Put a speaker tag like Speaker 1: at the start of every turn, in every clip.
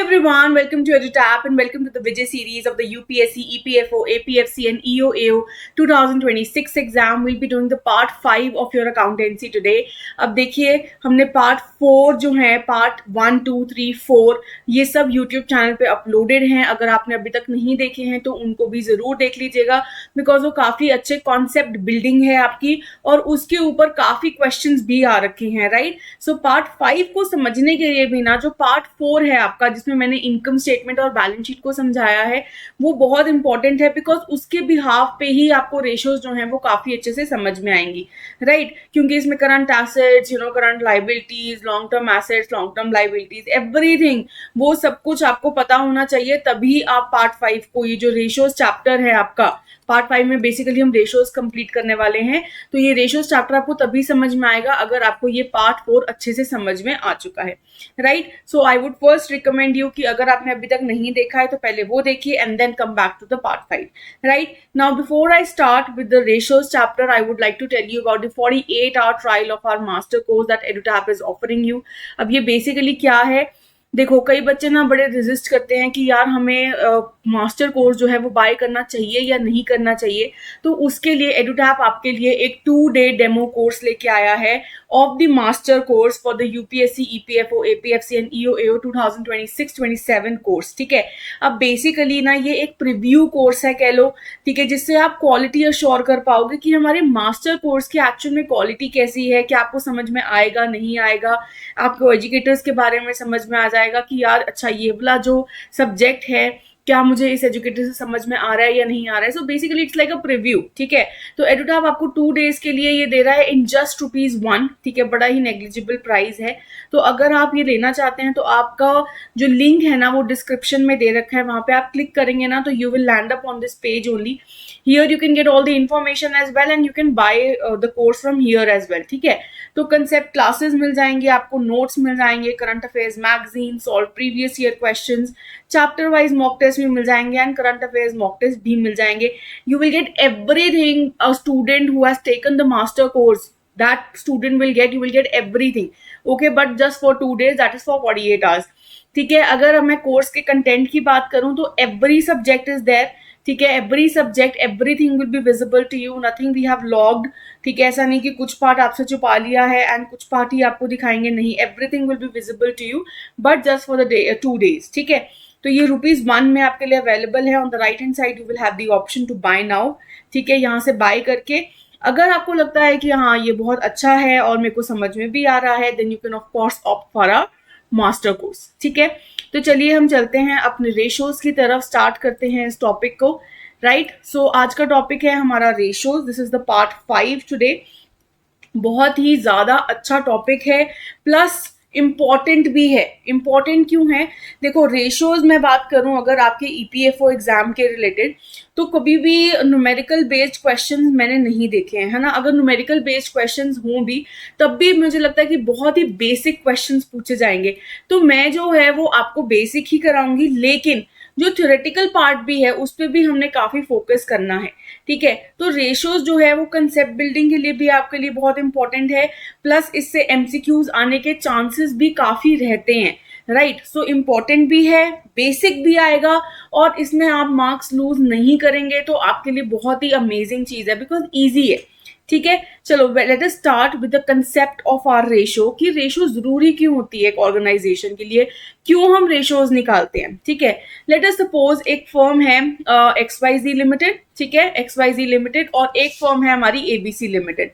Speaker 1: everyone, welcome to EduTap and welcome to the Vijay series of the UPSC, EPFO, APFC and EOAO 2026 exam. We'll be doing the part 5 of your accountancy today. अब देखिए हमने part 4 जो है part 1, 2, 3, 4 ये सब YouTube channel पे uploaded हैं. अगर आपने अभी तक नहीं देखे हैं तो उनको भी ज़रूर देख लीजिएगा बिकॉज वो काफ़ी अच्छे कॉन्सेप्ट बिल्डिंग है आपकी और उसके ऊपर काफ़ी क्वेश्चंस भी आ रखे हैं. राइट, सो पार्ट 5 को समझने के लिए भी ना जो पार्ट 4 है आपका जिसमें मैंने इनकम स्टेटमेंट और बैलेंस शीट को समझाया है वो बहुत इंपॉर्टेंट है बिकॉज उसके बिहाफ पे ही आपको रेशियोज जो हैं वो काफ़ी अच्छे से समझ में आएंगी. राइट, क्योंकि इसमें current assets, current liabilities, long term assets, long term liabilities, everything वो सब कुछ आपको पता होना चाहिए. तभी आप पार्ट 5 को, ये जो रेशियोज चैप्टर है आपका पार्ट 5 में बेसिकली हम रेशियोज कंप्लीट करने वाले हैं, तो ये रेशियोज चैप्टर आपको तभी समझ में आएगा अगर आपको ये पार्ट 4 अच्छे से समझ में आ चुका है. Right, so I would first recommend you कि अगर आपने अभी तक नहीं देखा है तो पहले वो देखिए and then come back to the part 5. Right, now before I start with the ratios chapter I would like to tell you about the 48-hour trial of our master course that EduTap is offering you. अब ये basically क्या है, देखो कई बच्चे ना बड़े resist करते हैं कि यार हमें मास्टर कोर्स जो है वो बाय करना चाहिए या नहीं करना चाहिए. तो उसके लिए EduTap आपके लिए एक 2-day डेमो कोर्स लेके आया है of the master course for the UPSC, EPFO, APFC and EOAO 2026-27 course. ठीक है, अब बेसिकली ना ये एक प्रीव्यू कोर्स है कह लो. ठीक है, जिससे आप क्वालिटी अश्योर कर पाओगे कि हमारे मास्टर कोर्स की एक्चुअल में क्वालिटी कैसी है, क्या आपको समझ में आएगा नहीं आएगा, आपको एजुकेटर्स के बारे में समझ में आ जाएगा कि यार अच्छा ये वाला जो सब्जेक्ट है क्या मुझे इस एजुकेटर से समझ में आ रहा है या नहीं आ रहा है. So basically it's like a preview. ठीक है, तो EduTap आपको 2 days के लिए ये दे रहा है इन जस्ट ₹1. ठीक है, बड़ा ही नेग्लिजिबल प्राइस है. तो अगर आप ये लेना चाहते हैं तो आपका जो लिंक है ना वो डिस्क्रिप्शन में दे रखा है, वहां पे आप क्लिक करेंगे ना तो you will land up on this page only. Here you can get all the information as well and you can buy the course from here as well. ठीक है, तो कंसेप्ट क्लासेस मिल जाएंगे आपको, नोट्स मिल जाएंगे, current affairs magazine, solve previous year questions, chapter wise mock test भी मिल जाएंगे and current affairs mock test भी मिल जाएंगे. You will get everything a student who has taken the master course that student will get. You will get everything. Okay, but just for 2 days, that is for 48 hours. ठीक है, अगर मैं course के content की बात करूं तो every subject is there. ठीक है, every subject, everything will be visible to you, nothing we have locked. ठीक है, ऐसा नहीं कि कुछ पार्ट आपसे छुपा लिया है एंड कुछ पार्ट ही आपको दिखाएंगे, नहीं, everything will be visible to you but just for the 2 days. ठीक है, तो ये ₹1 में आपके लिए अवेलेबल है. On the right hand side you will have the option to buy now. ठीक है, यहाँ से बाय करके अगर आपको लगता है कि हाँ ये बहुत अच्छा है और मेरे को समझ में भी आ रहा है then you can of course opt for a master course. ठीक है, तो चलिए हम चलते हैं अपने रेशियोज की तरफ, स्टार्ट करते हैं इस टॉपिक को. राइट, सो आज का टॉपिक है हमारा ratios. This is the part 5 today. बहुत ही ज्यादा अच्छा टॉपिक है प्लस इम्पॉर्टेंट भी है. इम्पॉर्टेंट क्यों है, देखो रेशियोज में बात करूं अगर आपके ईपीएफओ एग्जाम के रिलेटेड तो कभी भी न्यूमेरिकल बेस्ड क्वेश्चंस मैंने नहीं देखे हैं, है ना. अगर न्यूमेरिकल बेस्ड क्वेश्चंस हों भी तब भी मुझे लगता है कि बहुत ही बेसिक क्वेश्चंस पूछे जाएंगे. तो मैं जो है वो आपको बेसिक ही कराऊंगी, लेकिन जो थ्योरेटिकल पार्ट भी है उस पर भी हमने काफी फोकस करना है. ठीक है, तो रेशियोज जो है वो कंसेप्ट बिल्डिंग के लिए भी आपके लिए बहुत इंपॉर्टेंट है, प्लस इससे एमसीक्यूज आने के चांसेस भी काफी रहते हैं. राइट, सो इम्पॉर्टेंट भी है, बेसिक भी आएगा और इसमें आप मार्क्स लूज नहीं करेंगे तो आपके लिए बहुत ही अमेजिंग चीज है बिकॉज ईजी है. ठीक है, चलो let us start with the concept of our ratio कि रेशियो जरूरी क्यों होती है एक ऑर्गेनाइजेशन के लिए, क्यों हम रेशियोज निकालते हैं. ठीक है, लेट अस सपोज एक फर्म है XYZ लिमिटेड. ठीक है, XYZ लिमिटेड और एक फर्म है हमारी ABC लिमिटेड.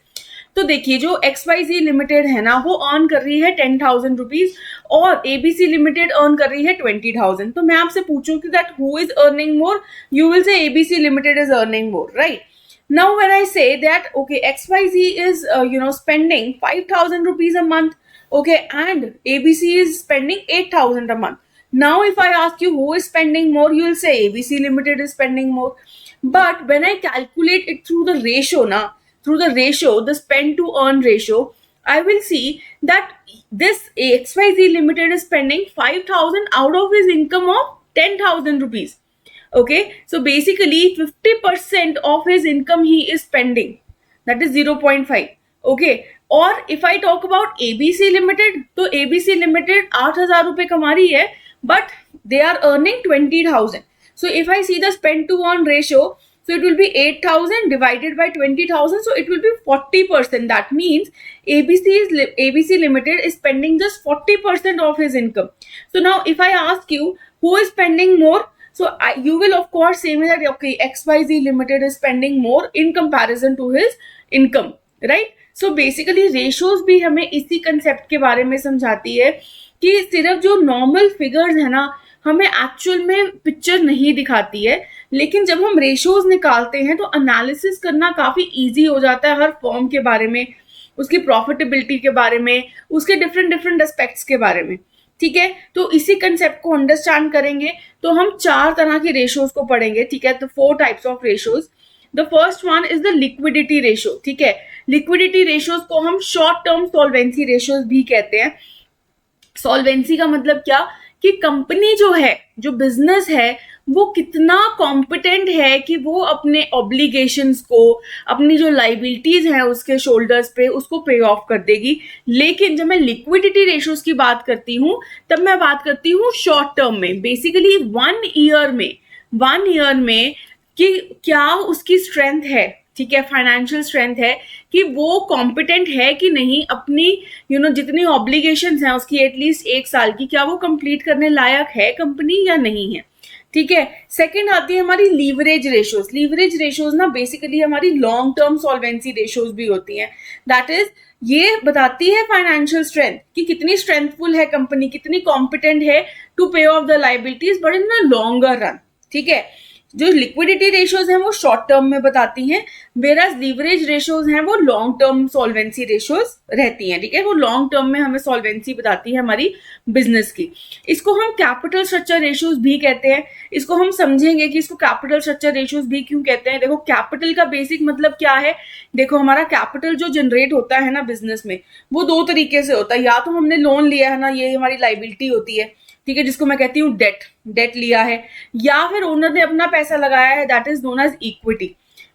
Speaker 1: तो देखिए जो XYZ लिमिटेड है ना वो अर्न कर रही है 10,000 रुपीज और ABC लिमिटेड अर्न कर रही है 20,000. तो मैं आपसे पूछूं कि that who is earning more, you will say ABC limited is earning more. Right, now when I say that okay XYZ is spending 5,000 rupees a month, okay, and ABC is spending 8,000 a month. Now if I ask you who is spending more, you will say ABC limited is spending more. But when I calculate it through the ratio the spend to earn ratio, I will see that this XYZ limited is spending 5,000 out of his income of 10,000 rupees. Okay, so basically 50% of his income he is spending, that is 0.5. Okay, और if I talk about ABC Limited, तो ABC Limited 8,000 रुपए कमा रही है but they are earning 20,000. So if I see the spend to earn ratio, so it will be 8,000 divided by 20,000, so it will be 40%. That means ABC Limited is spending just 40% of his income. So now if I ask you who is spending more, so you will of course say me that okay, XYZ Limited is spending more in comparison to his income, right? So basically ratios भी हमें इसी concept के बारे में समझाती है कि सिर्फ जो नॉर्मल फिगर्स है ना हमें एक्चुअल में पिक्चर नहीं दिखाती है, लेकिन जब हम रेशियोज निकालते हैं तो एनालिसिस करना काफी इजी हो जाता है हर फॉर्म के बारे में, उसकी प्रॉफिटेबिलिटी के बारे में, उसके डिफरेंट डिफरेंट एस्पेक्ट्स के बारे में, ठीक है। तो इसी कंसेप्ट को अंडरस्टैंड करेंगे तो हम 4 तरह के रेशियोज को पढ़ेंगे, ठीक है। तो 4 types of ratios. The first one is the liquidity ratio, ठीक है। लिक्विडिटी रेशियोज को हम शॉर्ट टर्म सॉल्वेंसी रेशियोज भी कहते हैं। सॉल्वेंसी का मतलब क्या कि कंपनी जो है, जो बिजनेस है, वो कितना कॉम्पिटेंट है कि वो अपने ऑब्लिगेशंस को, अपनी जो लाइबिलिटीज हैं उसके शोल्डर्स पे उसको पे ऑफ कर देगी। लेकिन जब मैं लिक्विडिटी रेशियोज की बात करती हूँ तब मैं बात करती हूँ शॉर्ट टर्म में, बेसिकली 1 ईयर में कि क्या उसकी स्ट्रेंथ है, ठीक है, फाइनेंशियल स्ट्रेंथ है कि वो कॉम्पिटेंट है कि नहीं, अपनी जितनी ऑब्लिगेशंस हैं उसकी एटलीस्ट 1 साल की, क्या वो कंप्लीट करने लायक है कंपनी या नहीं है, ठीक है। सेकंड आती है हमारी लीवरेज रेशियोज। लीवरेज रेशियोज ना बेसिकली हमारी लॉन्ग टर्म सॉल्वेंसी रेशियोज भी होती हैं। दैट इज ये बताती है फाइनेंशियल स्ट्रेंथ कि कितनी स्ट्रेंथफुल है कंपनी, कितनी कॉम्पिटेंट है to pay off the liabilities but in the longer run, ठीक है। जो लिक्विडिटी रेशियोज हैं वो शॉर्ट टर्म में बताती हैं, वेराज लीवरेज रेशियोज हैं वो लॉन्ग टर्म सॉल्वेंसी रेशियोज रहती हैं, ठीक है। वो लॉन्ग टर्म में हमें सॉल्वेंसी बताती है हमारी बिजनेस की। इसको हम कैपिटल स्ट्रक्चर रेशियोज भी कहते हैं। इसको हम समझेंगे कि इसको कैपिटल स्ट्रक्चर रेशियोज भी क्यों कहते हैं। देखो कैपिटल का बेसिक मतलब क्या है, देखो हमारा कैपिटल जो जनरेट होता है ना बिजनेस में वो 2 तरीके से होता है। या तो हमने लोन लिया है ना, ये हमारी लाइबिलिटी होती है, ठीक है, जिसको मैं कहती हूँ डेट लिया है, या फिर ओनर ने अपना पैसा लगाया है, that is known as equity,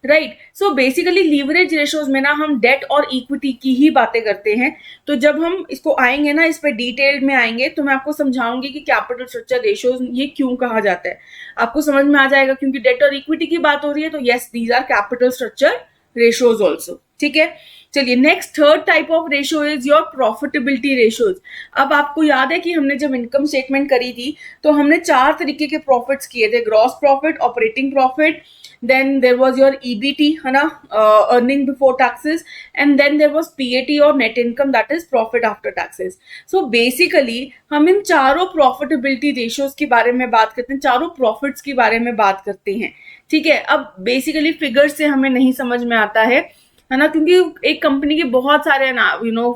Speaker 1: right. So basically leverage ratios में ना हम डेट और इक्विटी की ही बातें करते हैं। तो जब हम इसको आएंगे ना, इस पे डिटेल में आएंगे तो मैं आपको समझाऊंगी कि कैपिटल स्ट्रक्चर रेशियोज ये क्यों कहा जाता है, आपको समझ में आ जाएगा। क्योंकि डेट और इक्विटी की बात हो रही है तो yes, these are capital structure ratios also, ठीक है। चलिए next third type of ratio is your profitability ratios. अब आपको याद है कि हमने जब इनकम स्टेटमेंट करी थी तो हमने 4 तरीके के प्रॉफिट्स किए थे, gross profit, operating profit, then there was your EBT, है ना, earning before taxes, and then there was PAT और net income, that is profit after taxes. So basically हम इन चारों प्रॉफिटेबिलिटी रेशियोज के बारे में बात करते हैं, चारों प्रॉफिट्स के बारे में बात करते हैं, ठीक है। अब बेसिकली फिगर्स से हमें नहीं समझ में आता है ना, क्योंकि एक कंपनी के बहुत सारे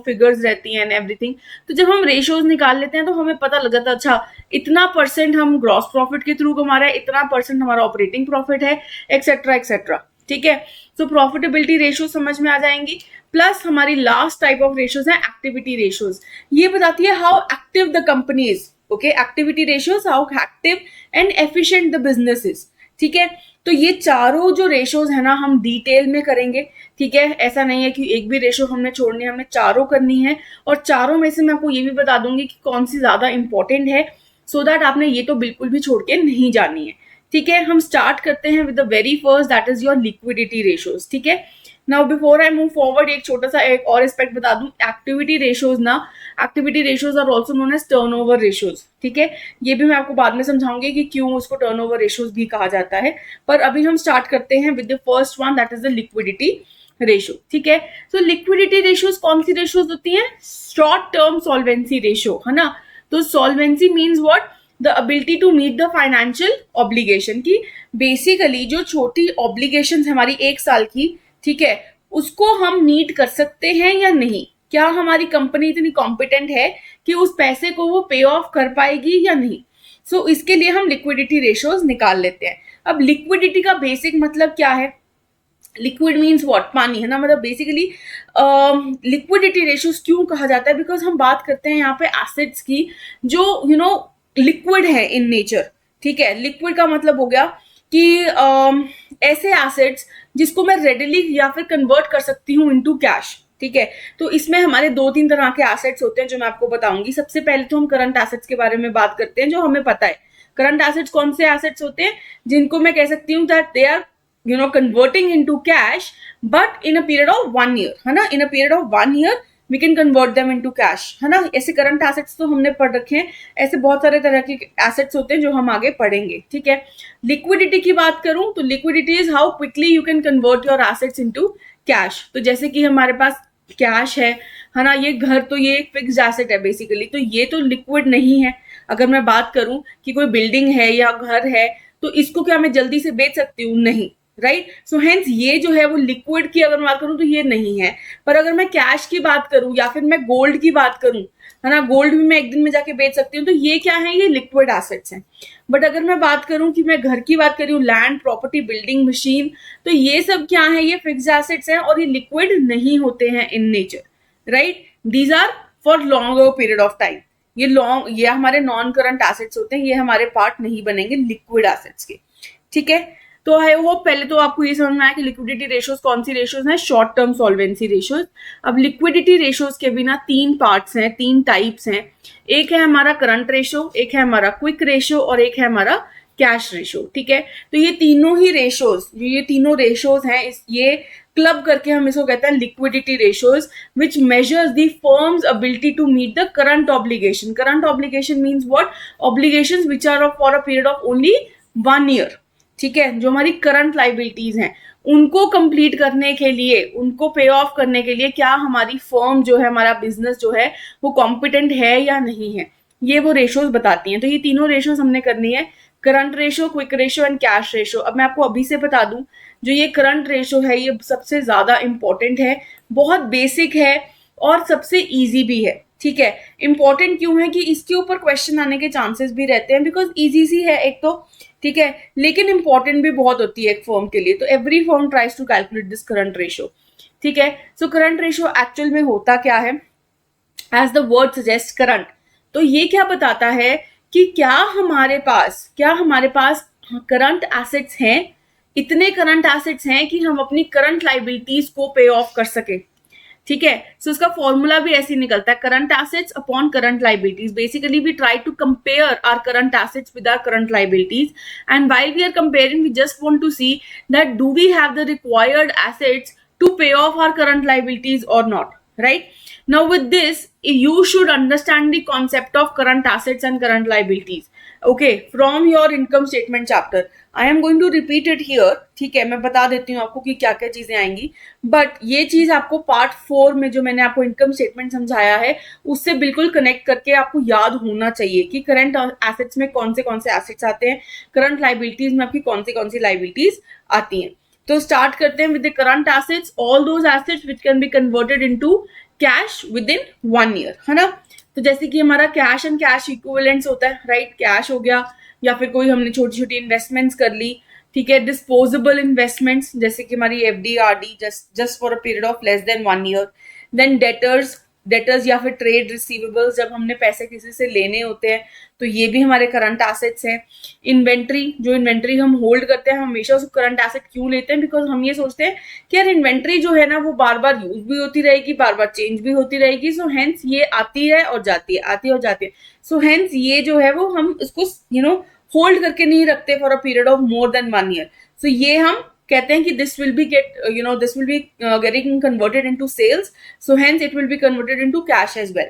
Speaker 1: फिगर्स रहती हैं एंड एवरीथिंग। तो जब हम रेशियोज निकाल लेते हैं तो हमें पता लग जाता है अच्छा इतना % हम ग्रॉस प्रॉफिट के थ्रू कमा रहे हैं, इतना % हमारा ऑपरेटिंग प्रॉफिट है, एक्सेट्रा एक्सेट्रा, ठीक है। तो प्रॉफिटेबिलिटी रेशियो समझ में आ जाएंगी। प्लस हमारी लास्ट टाइप ऑफ रेशियोज है एक्टिविटी रेशियोज। ये बताती है how active the company is, okay. Activity ratios, how active and efficient the business is, ठीक है। तो ये चारों जो रेशियोज है ना हम डिटेल में करेंगे, ठीक है। ऐसा नहीं है कि एक भी रेशियो हमने छोड़नी है, हमने चारों करनी है। और चारों में से मैं आपको ये भी बता दूंगी कि कौन सी ज्यादा इंपॉर्टेंट है, सो दैट आपने ये तो बिल्कुल भी छोड़ के नहीं जानी है, ठीक है। हम स्टार्ट करते हैं with the very first, that is your liquidity ratios, ठीक है। Now before I move forward एक छोटा सा एक और एस्पेक्ट बता दूं, एक्टिविटी रेशियोज ना, activity ratios are also known as turnover ratios, ठीक है। ये भी मैं आपको बाद में समझाऊंगी कि क्यों उसको टर्नओवर रेशियोज भी कहा जाता है। पर अभी हम स्टार्ट करते हैं with the first one, that is the liquidity ratio, ठीक है। तो लिक्विडिटी रेशियोज कौन सी रेशियोज होती हैं, शॉर्ट टर्म सॉल्वेंसी रेशियो, है ना। तो solvency means what, the ability to meet the financial obligation, की बेसिकली जो छोटी ऑब्लिगेशन हमारी 1 साल की, ठीक है, उसको हम मीट कर सकते हैं या नहीं, क्या हमारी कंपनी इतनी कॉम्पिटेंट है कि उस पैसे को वो पे ऑफ कर पाएगी या नहीं। सो इसके लिए हम लिक्विडिटी रेशियोज निकाल लेते हैं। अब लिक्विडिटी का बेसिक मतलब क्या है, लिक्विड मीन्स व्हाट, पानी, है ना। मतलब बेसिकली लिक्विडिटी रेशियोज क्यों कहा जाता है, बिकॉज हम बात करते हैं यहाँ पे एसेट्स की जो लिक्विड है इन नेचर, ठीक है। लिक्विड का मतलब हो गया कि ऐसे एसेट्स जिसको मैं रेडिली या फिर कन्वर्ट कर सकती हूँ इनटू कैश, ठीक है। तो इसमें हमारे 2-3 तरह के एसेट्स होते हैं जो मैं आपको बताऊंगी। सबसे पहले तो हम करंट एसेट्स के बारे में बात करते हैं, जो हमें पता है। करंट एसेट्स कौन से एसेट्स होते हैं जिनको मैं कह सकती हूँ that they are converting into cash but in a period of 1 year, है ना। In a period of 1 year we can convert them into cash, है ना। ऐसे करंट एसेट्स तो हमने पढ़ रखे हैं, ऐसे बहुत सारे तरह के एसेट्स होते हैं जो हम आगे पढ़ेंगे, ठीक है। लिक्विडिटी की बात करूं तो liquidity is how quickly you can convert your assets into cash. तो जैसे कि हमारे पास कैश है ना, ये घर तो ये एक फिक्स्ड एसेट है बेसिकली, तो ये तो लिक्विड नहीं है। अगर मैं बात करूं कि कोई बिल्डिंग है या घर है तो इसको क्या मैं जल्दी से बेच सकती हूँ? नहीं, राइट। सो हेंस ये जो है वो लिक्विड की अगर मैं बात करूं तो ये नहीं है। पर अगर मैं कैश की बात करूं या फिर मैं गोल्ड की बात करूं, है ना, गोल्ड भी मैं एक दिन में जाके बेच सकती हूँ, तो ये क्या है, ये लिक्विड एसेट्स हैं। बट अगर मैं बात करूं कि मैं घर की बात करूं, लैंड, प्रॉपर्टी, बिल्डिंग, मशीन, तो ये सब क्या है, ये फिक्स्ड एसेट्स हैं और ये लिक्विड नहीं होते हैं in nature, right. These are for longer period of time. ये हमारे नॉन करंट एसेट्स होते हैं, ये हमारे पार्ट नहीं बनेंगे लिक्विड एसेट्स के, ठीक है। तो आई होप पहले तो आपको ये समझ में आया कि लिक्विडिटी रेशियोज कौन सी रेशियोज हैं, शॉर्ट टर्म सॉल्वेंसी रेशियोज। अब लिक्विडिटी रेशियोज के बिना 3 पार्ट्स हैं, 3 टाइप्स हैं। एक है हमारा करंट रेशियो, एक है हमारा क्विक रेशियो और एक है हमारा कैश रेशियो, ठीक है। तो ये तीनों ही रेशियोज, जो ये तीनों रेशियोज हैं, ये क्लब करके हम इसको कहते हैं liquidity ratios, which measures the firms ability to meet the current obligation. Current obligation means what? Obligations which are for a period of only 1 year, ठीक है। जो हमारी करंट लाइबिलिटीज हैं उनको कंप्लीट करने के लिए, उनको पे ऑफ करने के लिए क्या हमारी फर्म जो है, हमारा बिजनेस जो है वो कॉम्पिटेंट है या नहीं है, ये वो रेशियोज बताती हैं। तो ये तीनों रेशियोज हमने करनी है, current ratio, quick ratio and cash ratio. अब मैं आपको अभी से बता दूं, जो ये करंट रेशियो है ये सबसे ज्यादा इंपॉर्टेंट है, बहुत बेसिक है और सबसे इजी भी है, ठीक है। इंपॉर्टेंट क्यों है कि इसके ऊपर क्वेश्चन आने के चांसेस भी रहते हैं, बिकॉज इजी सी है एक तो, ठीक है, लेकिन इंपॉर्टेंट भी बहुत होती है एक फर्म के लिए। तो every firm tries to calculate this current ratio, ठीक है। सो करंट रेशियो एक्चुअल में होता क्या है, as the word suggest current, तो ये क्या बताता है कि क्या हमारे पास करंट एसेट्स हैं, इतने करंट एसेट्स हैं कि हम अपनी करंट लाइबिलिटीज को पे ऑफ कर सके, ठीक है। सो इसका फॉर्मूला भी ऐसे निकलता है, current assets upon current liabilities. Basically we try to compare our current assets with our current liabilities, and while we are comparing we just want to see that do we have the required assets to pay off our current liabilities और not, right? Now with this, you should understand the concept of current assets and current liabilities. Okay, from your income statement chapter. I am going to repeat it here, ठीक है। मैं बता देती हूँ आपको कि क्या क्या चीजें आएंगी, बट ये चीज आपको पार्ट 4 में जो मैंने आपको इनकम स्टेटमेंट समझाया है उससे बिल्कुल कनेक्ट करके आपको याद होना चाहिए कि करंट एसेट्स में कौन से एसेट्स आते हैं, करंट लाइबिलिटीज में आपकी कौन सी लाइबिलिटीज आती हैं। तो स्टार्ट करते हैं with the current assets, all those assets which can be converted into cash with in 1 year, है ना। तो जैसे कि हमारा कैश एंड कैश इक्विवेलेंट्स होता है, राइट। कैश हो गया, या फिर कोई हमने छोटी छोटी इन्वेस्टमेंट्स कर ली, ठीक है। डिस्पोजेबल इन्वेस्टमेंट्स जैसे कि हमारी FD, RD, just for a period of less than 1 year. Then debtors या फिर ट्रेड रिसीवेबल्स, जब हमने पैसे किसी से लेने होते हैं तो ये भी हमारे करंट एसेट्स हैं। इन्वेंट्री, जो इन्वेंट्री हम होल्ड करते हैं, हम हमेशा उसको करंट एसेट क्यों लेते हैं, बिकॉज हम ये सोचते हैं कि यार इन्वेंट्री जो है ना वो बार बार यूज भी होती रहेगी, बार बार चेंज भी होती रहेगी। सो हेंस ये आती है और जाती है, आती है और जाती है। सो हेंस ये जो है वो हम इसको होल्ड करके नहीं रखते for a period of more than 1 year. So ये हम कहते हैं कि this will be getting converted into sales, so hence it will be converted into cash as well,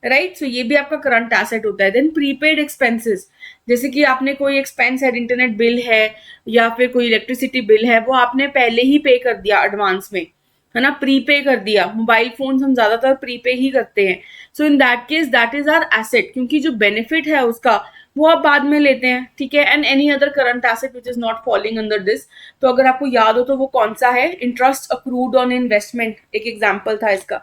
Speaker 1: right. So ये भी आपका करंट एसेट होता है। देन प्रीपेड एक्सपेंसेस, जैसे कि आपने कोई एक्सपेंस है, इंटरनेट बिल है या फिर कोई इलेक्ट्रिसिटी बिल है, वो आपने पहले ही पे कर दिया एडवांस में, है ना, प्रीपे कर दिया। मोबाइल फोन हम ज्यादातर प्रीपे ही करते हैं। So in that case that is our asset, क्योंकि जो बेनिफिट है उसका वो आप बाद में लेते हैं, ठीक है। And any other current asset which is not falling under this, तो अगर आपको याद हो तो वो कौन सा है, इंटरेस्ट अक्रूड ऑन इन्वेस्टमेंट एक एग्जाम्पल था इसका,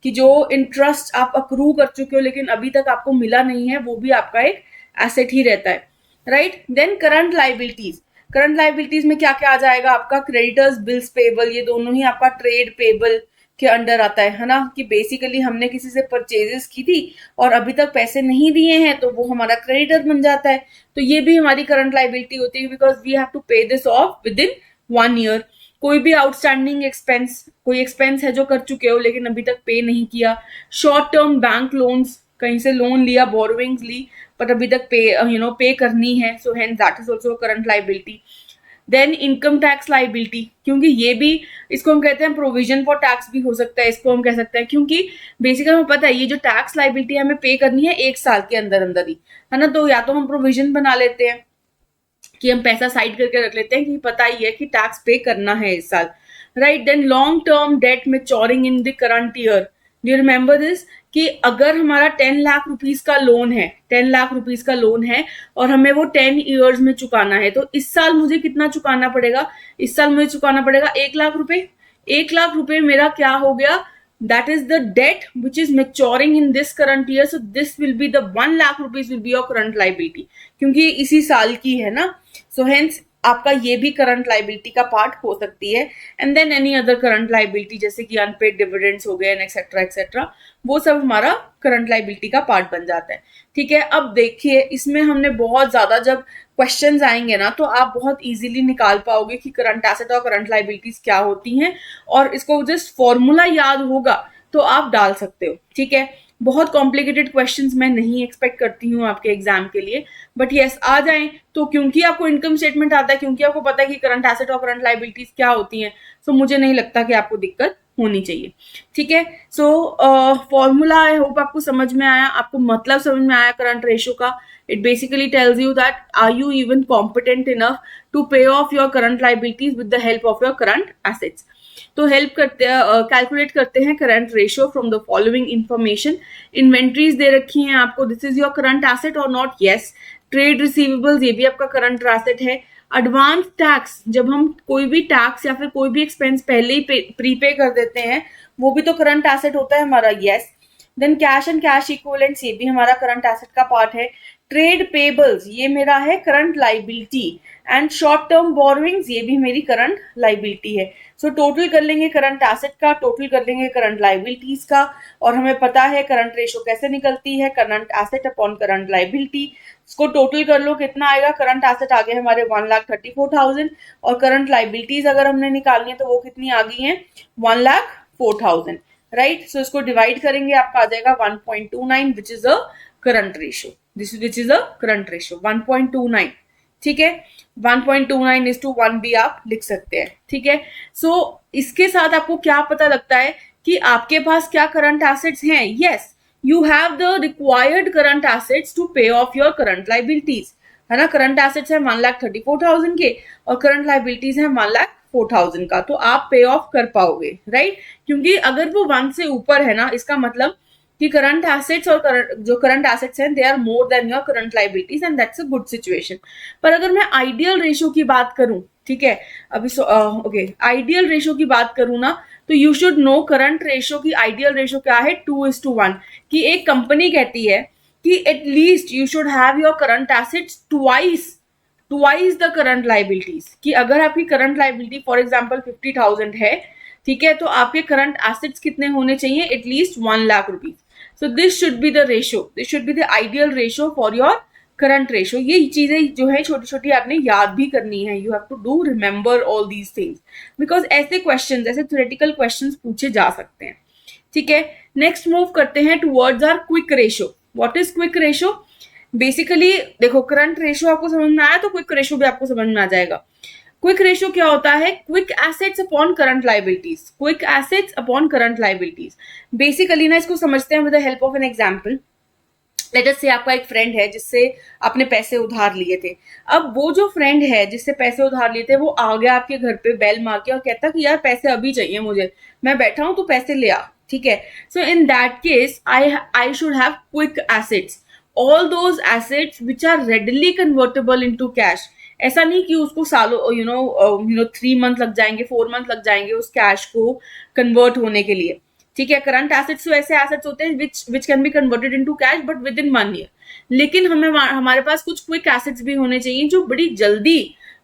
Speaker 1: कि जो इंटरेस्ट आप अक्रू कर चुके हो लेकिन अभी तक आपको मिला नहीं है, वो भी आपका एक एसेट ही रहता है, राइट। देन करंट लाइबिलिटीज में क्या क्या आ जाएगा आपका, क्रेडिटर्स, बिल्स पेबल, ये दोनों ही आपका ट्रेड पेबल के अंडर आता है ना, कि बेसिकली हमने किसी से परचेजेस की थी और अभी तक पैसे नहीं दिए हैं तो वो हमारा क्रेडिटर बन जाता है। तो ये भी हमारी करंट लाइबिलिटी होती है, बिकॉज वी हैव टू पे this of with in 1 year. कोई भी आउटस्टैंडिंग एक्सपेंस, कोई एक्सपेंस है जो कर चुके हो लेकिन अभी तक पे नहीं किया, शॉर्ट टर्म बैंक लोन्स, कहीं से लोन लिया, बोरोविंग्स ली बट अभी तक पे करनी है, so hence that is also current liability. Then income tax liability, क्योंकि ये भी, इसको हम कहते हैं प्रोविजन फॉर टैक्स भी हो सकता है, इसको हम कह सकते हैं, क्योंकि बेसिकली हमें पता है ये जो टैक्स लाइबिलिटी हमें पे करनी है 1 साल के अंदर अंदर ही, है ना। तो या तो हम प्रोविजन बना लेते हैं कि हम पैसा साइड करके रख लेते हैं कि पता ही है कि टैक्स पे करना है इस साल, right. Then long term debt maturing in the current year, do you remember this, कि अगर हमारा 10 लाख रुपीस का लोन है, 10 लाख रुपीस का लोन है और हमें वो 10 ईयर्स में चुकाना है, तो इस साल मुझे कितना चुकाना पड़ेगा, इस साल मुझे चुकाना पड़ेगा 1 लाख रुपए। 1 लाख रुपए मेरा क्या हो गया, that is the debt which is maturing in this current year, so this will be the 1 lakh rupees will be your current liability, क्योंकि इसी साल की है ना, so hence आपका ये भी करंट लाइबिलिटी का पार्ट हो सकती है। And then any other current liability जैसे कि अनपेड डिविडेंड्स हो गए एक्सेट्रा एक्सेट्रा, वो सब हमारा करंट लाइबिलिटी का पार्ट बन जाता है, ठीक है। अब देखिए इसमें हमने बहुत ज्यादा, जब क्वेश्चंस आएंगे ना तो आप बहुत इजीली निकाल पाओगे कि करंट एसेट और करंट लाइबिलिटीज क्या होती हैं, और इसको जस्ट फॉर्मूला याद होगा तो आप डाल सकते हो, ठीक है। बहुत कॉम्प्लिकेटेड क्वेश्चंस मैं नहीं एक्सपेक्ट करती हूँ आपके एग्जाम के लिए, बट यस आ जाएं तो, क्योंकि आपको इनकम स्टेटमेंट आता है, क्योंकि आपको पता है कि करंट एसेट और करंट लाइबिलिटीज क्या होती हैं, सो मुझे नहीं लगता कि आपको दिक्कत होनी चाहिए, ठीक है। सो फॉर्मूला आई होप आपको समझ में आया, आपको मतलब समझ में आया करंट रेशियो का। It basically tells you that are you even competent enough to pay off your current liabilities with the help of your current assets. तो हेल्प करते हैं, कैलकुलेट करते हैं current ratio from the following information. Inventories दे रखी हैं आपको, this is your current asset और नॉट, यस। ट्रेड रिसीवेबल्स, ये भी आपका करंट एसेट है। एडवांस टैक्स, जब हम कोई भी टैक्स या फिर कोई भी एक्सपेंस पहले ही प्रीपे कर देते हैं, वो भी तो करंट एसेट होता है हमारा, yes. Then cash and cash equivalents, ये भी हमारा करंट एसेट का पार्ट है। ट्रेड पेबल्स, ये मेरा है current liability. And short term borrowings, ये भी मेरी करंट लाइबिलिटी है। सो टोटल कर लेंगे करंट एसेट का, टोटल कर लेंगे करंट लाइबिलिटीज का, और हमें पता है करंट रेशो कैसे निकलती है, current asset upon current liability. इसको टोटल कर लो, कितना आएगा, करंट एसेट आ गए हमारे 1,34,000, और करंट लाइबिलिटीज अगर हमने निकालनी है तो वो कितनी आ गई है, 1,04,000, राइट। सो इसको डिवाइड करेंगे, आपका आ जाएगा 1.29 which is a current ratio, this which is a current ratio 1.29, ठीक है। 1.29:1 भी आप लिख सकते हैं, ठीक है। सो इसके साथ आपको क्या पता लगता है कि आपके पास क्या करंट एसेट्स हैं, yes, you have the required current assets to pay off your current liabilities, है ना। करंट एसेट्स है 1,34,000 के और करंट लाइबिलिटीज है 1,04,000 का, तो आप पे ऑफ कर पाओगे, राइट। क्योंकि अगर वो 1 से ऊपर है ना, इसका मतलब कि करंट एसेट्स और जो करंट एसेट्स हैं they are more than your current liabilities, and that's a good situation. पर अगर मैं आइडियल रेशियो की बात करूं, ठीक है, अभी ओके, आइडियल रेशियो की बात करूं ना, तो you should no current ratio की आइडियल रेशियो क्या है, 2:1, कि एक कंपनी कहती है कि at least you should have your current assets twice the current liabilities, कि अगर आपकी करंट लाइबिलिटी फॉर एग्जाम्पल 50,000 है, ठीक है, तो आपके करंट एसेट्स कितने होने चाहिए, at least 1 lakh rupees. So this should be the ratio. This should be the ideal ratio for your current ratio. ये चीजें जो है छोटी छोटी आपने याद भी करनी है. You have to do remember all these things because ऐसे questions, ऐसे theoretical questions पूछे जा सकते हैं. ठीक है. Next move करते हैं towards our quick ratio. What is quick ratio? Basically देखो current ratio आपको समझ में आया तो quick ratio भी आपको समझ में आ जाएगा. क्विक रेशियो क्या होता है, quick assets upon current liabilities, quick assets upon current liabilities. Basically ना इसको समझते हैं with the help of an example. Let us से आपका एक फ्रेंड है जिससे आपने पैसे उधार लिए थे. अब वो जो फ्रेंड है जिससे पैसे उधार लिए थे वो आ गया आपके घर पे बेल मार के और कहता कि यार पैसे अभी चाहिए मुझे, मैं बैठा हूं तो पैसे ले आ. ठीक है. So in that case I should have quick assets, all those assets which are readily convertible into cash. ऐसा नहीं कि उसको सालों 3 मंथ लग जाएंगे, 4 मंथ लग जाएंगे उस कैश को कन्वर्ट होने के लिए. ठीक है. करंट एसेट्स तो ऐसे एसेट्स होते हैं which can be converted into cash but with in 1 year. लेकिन हमारे पास कुछ क्विक एसेट्स भी होने चाहिए जो बड़ी जल्दी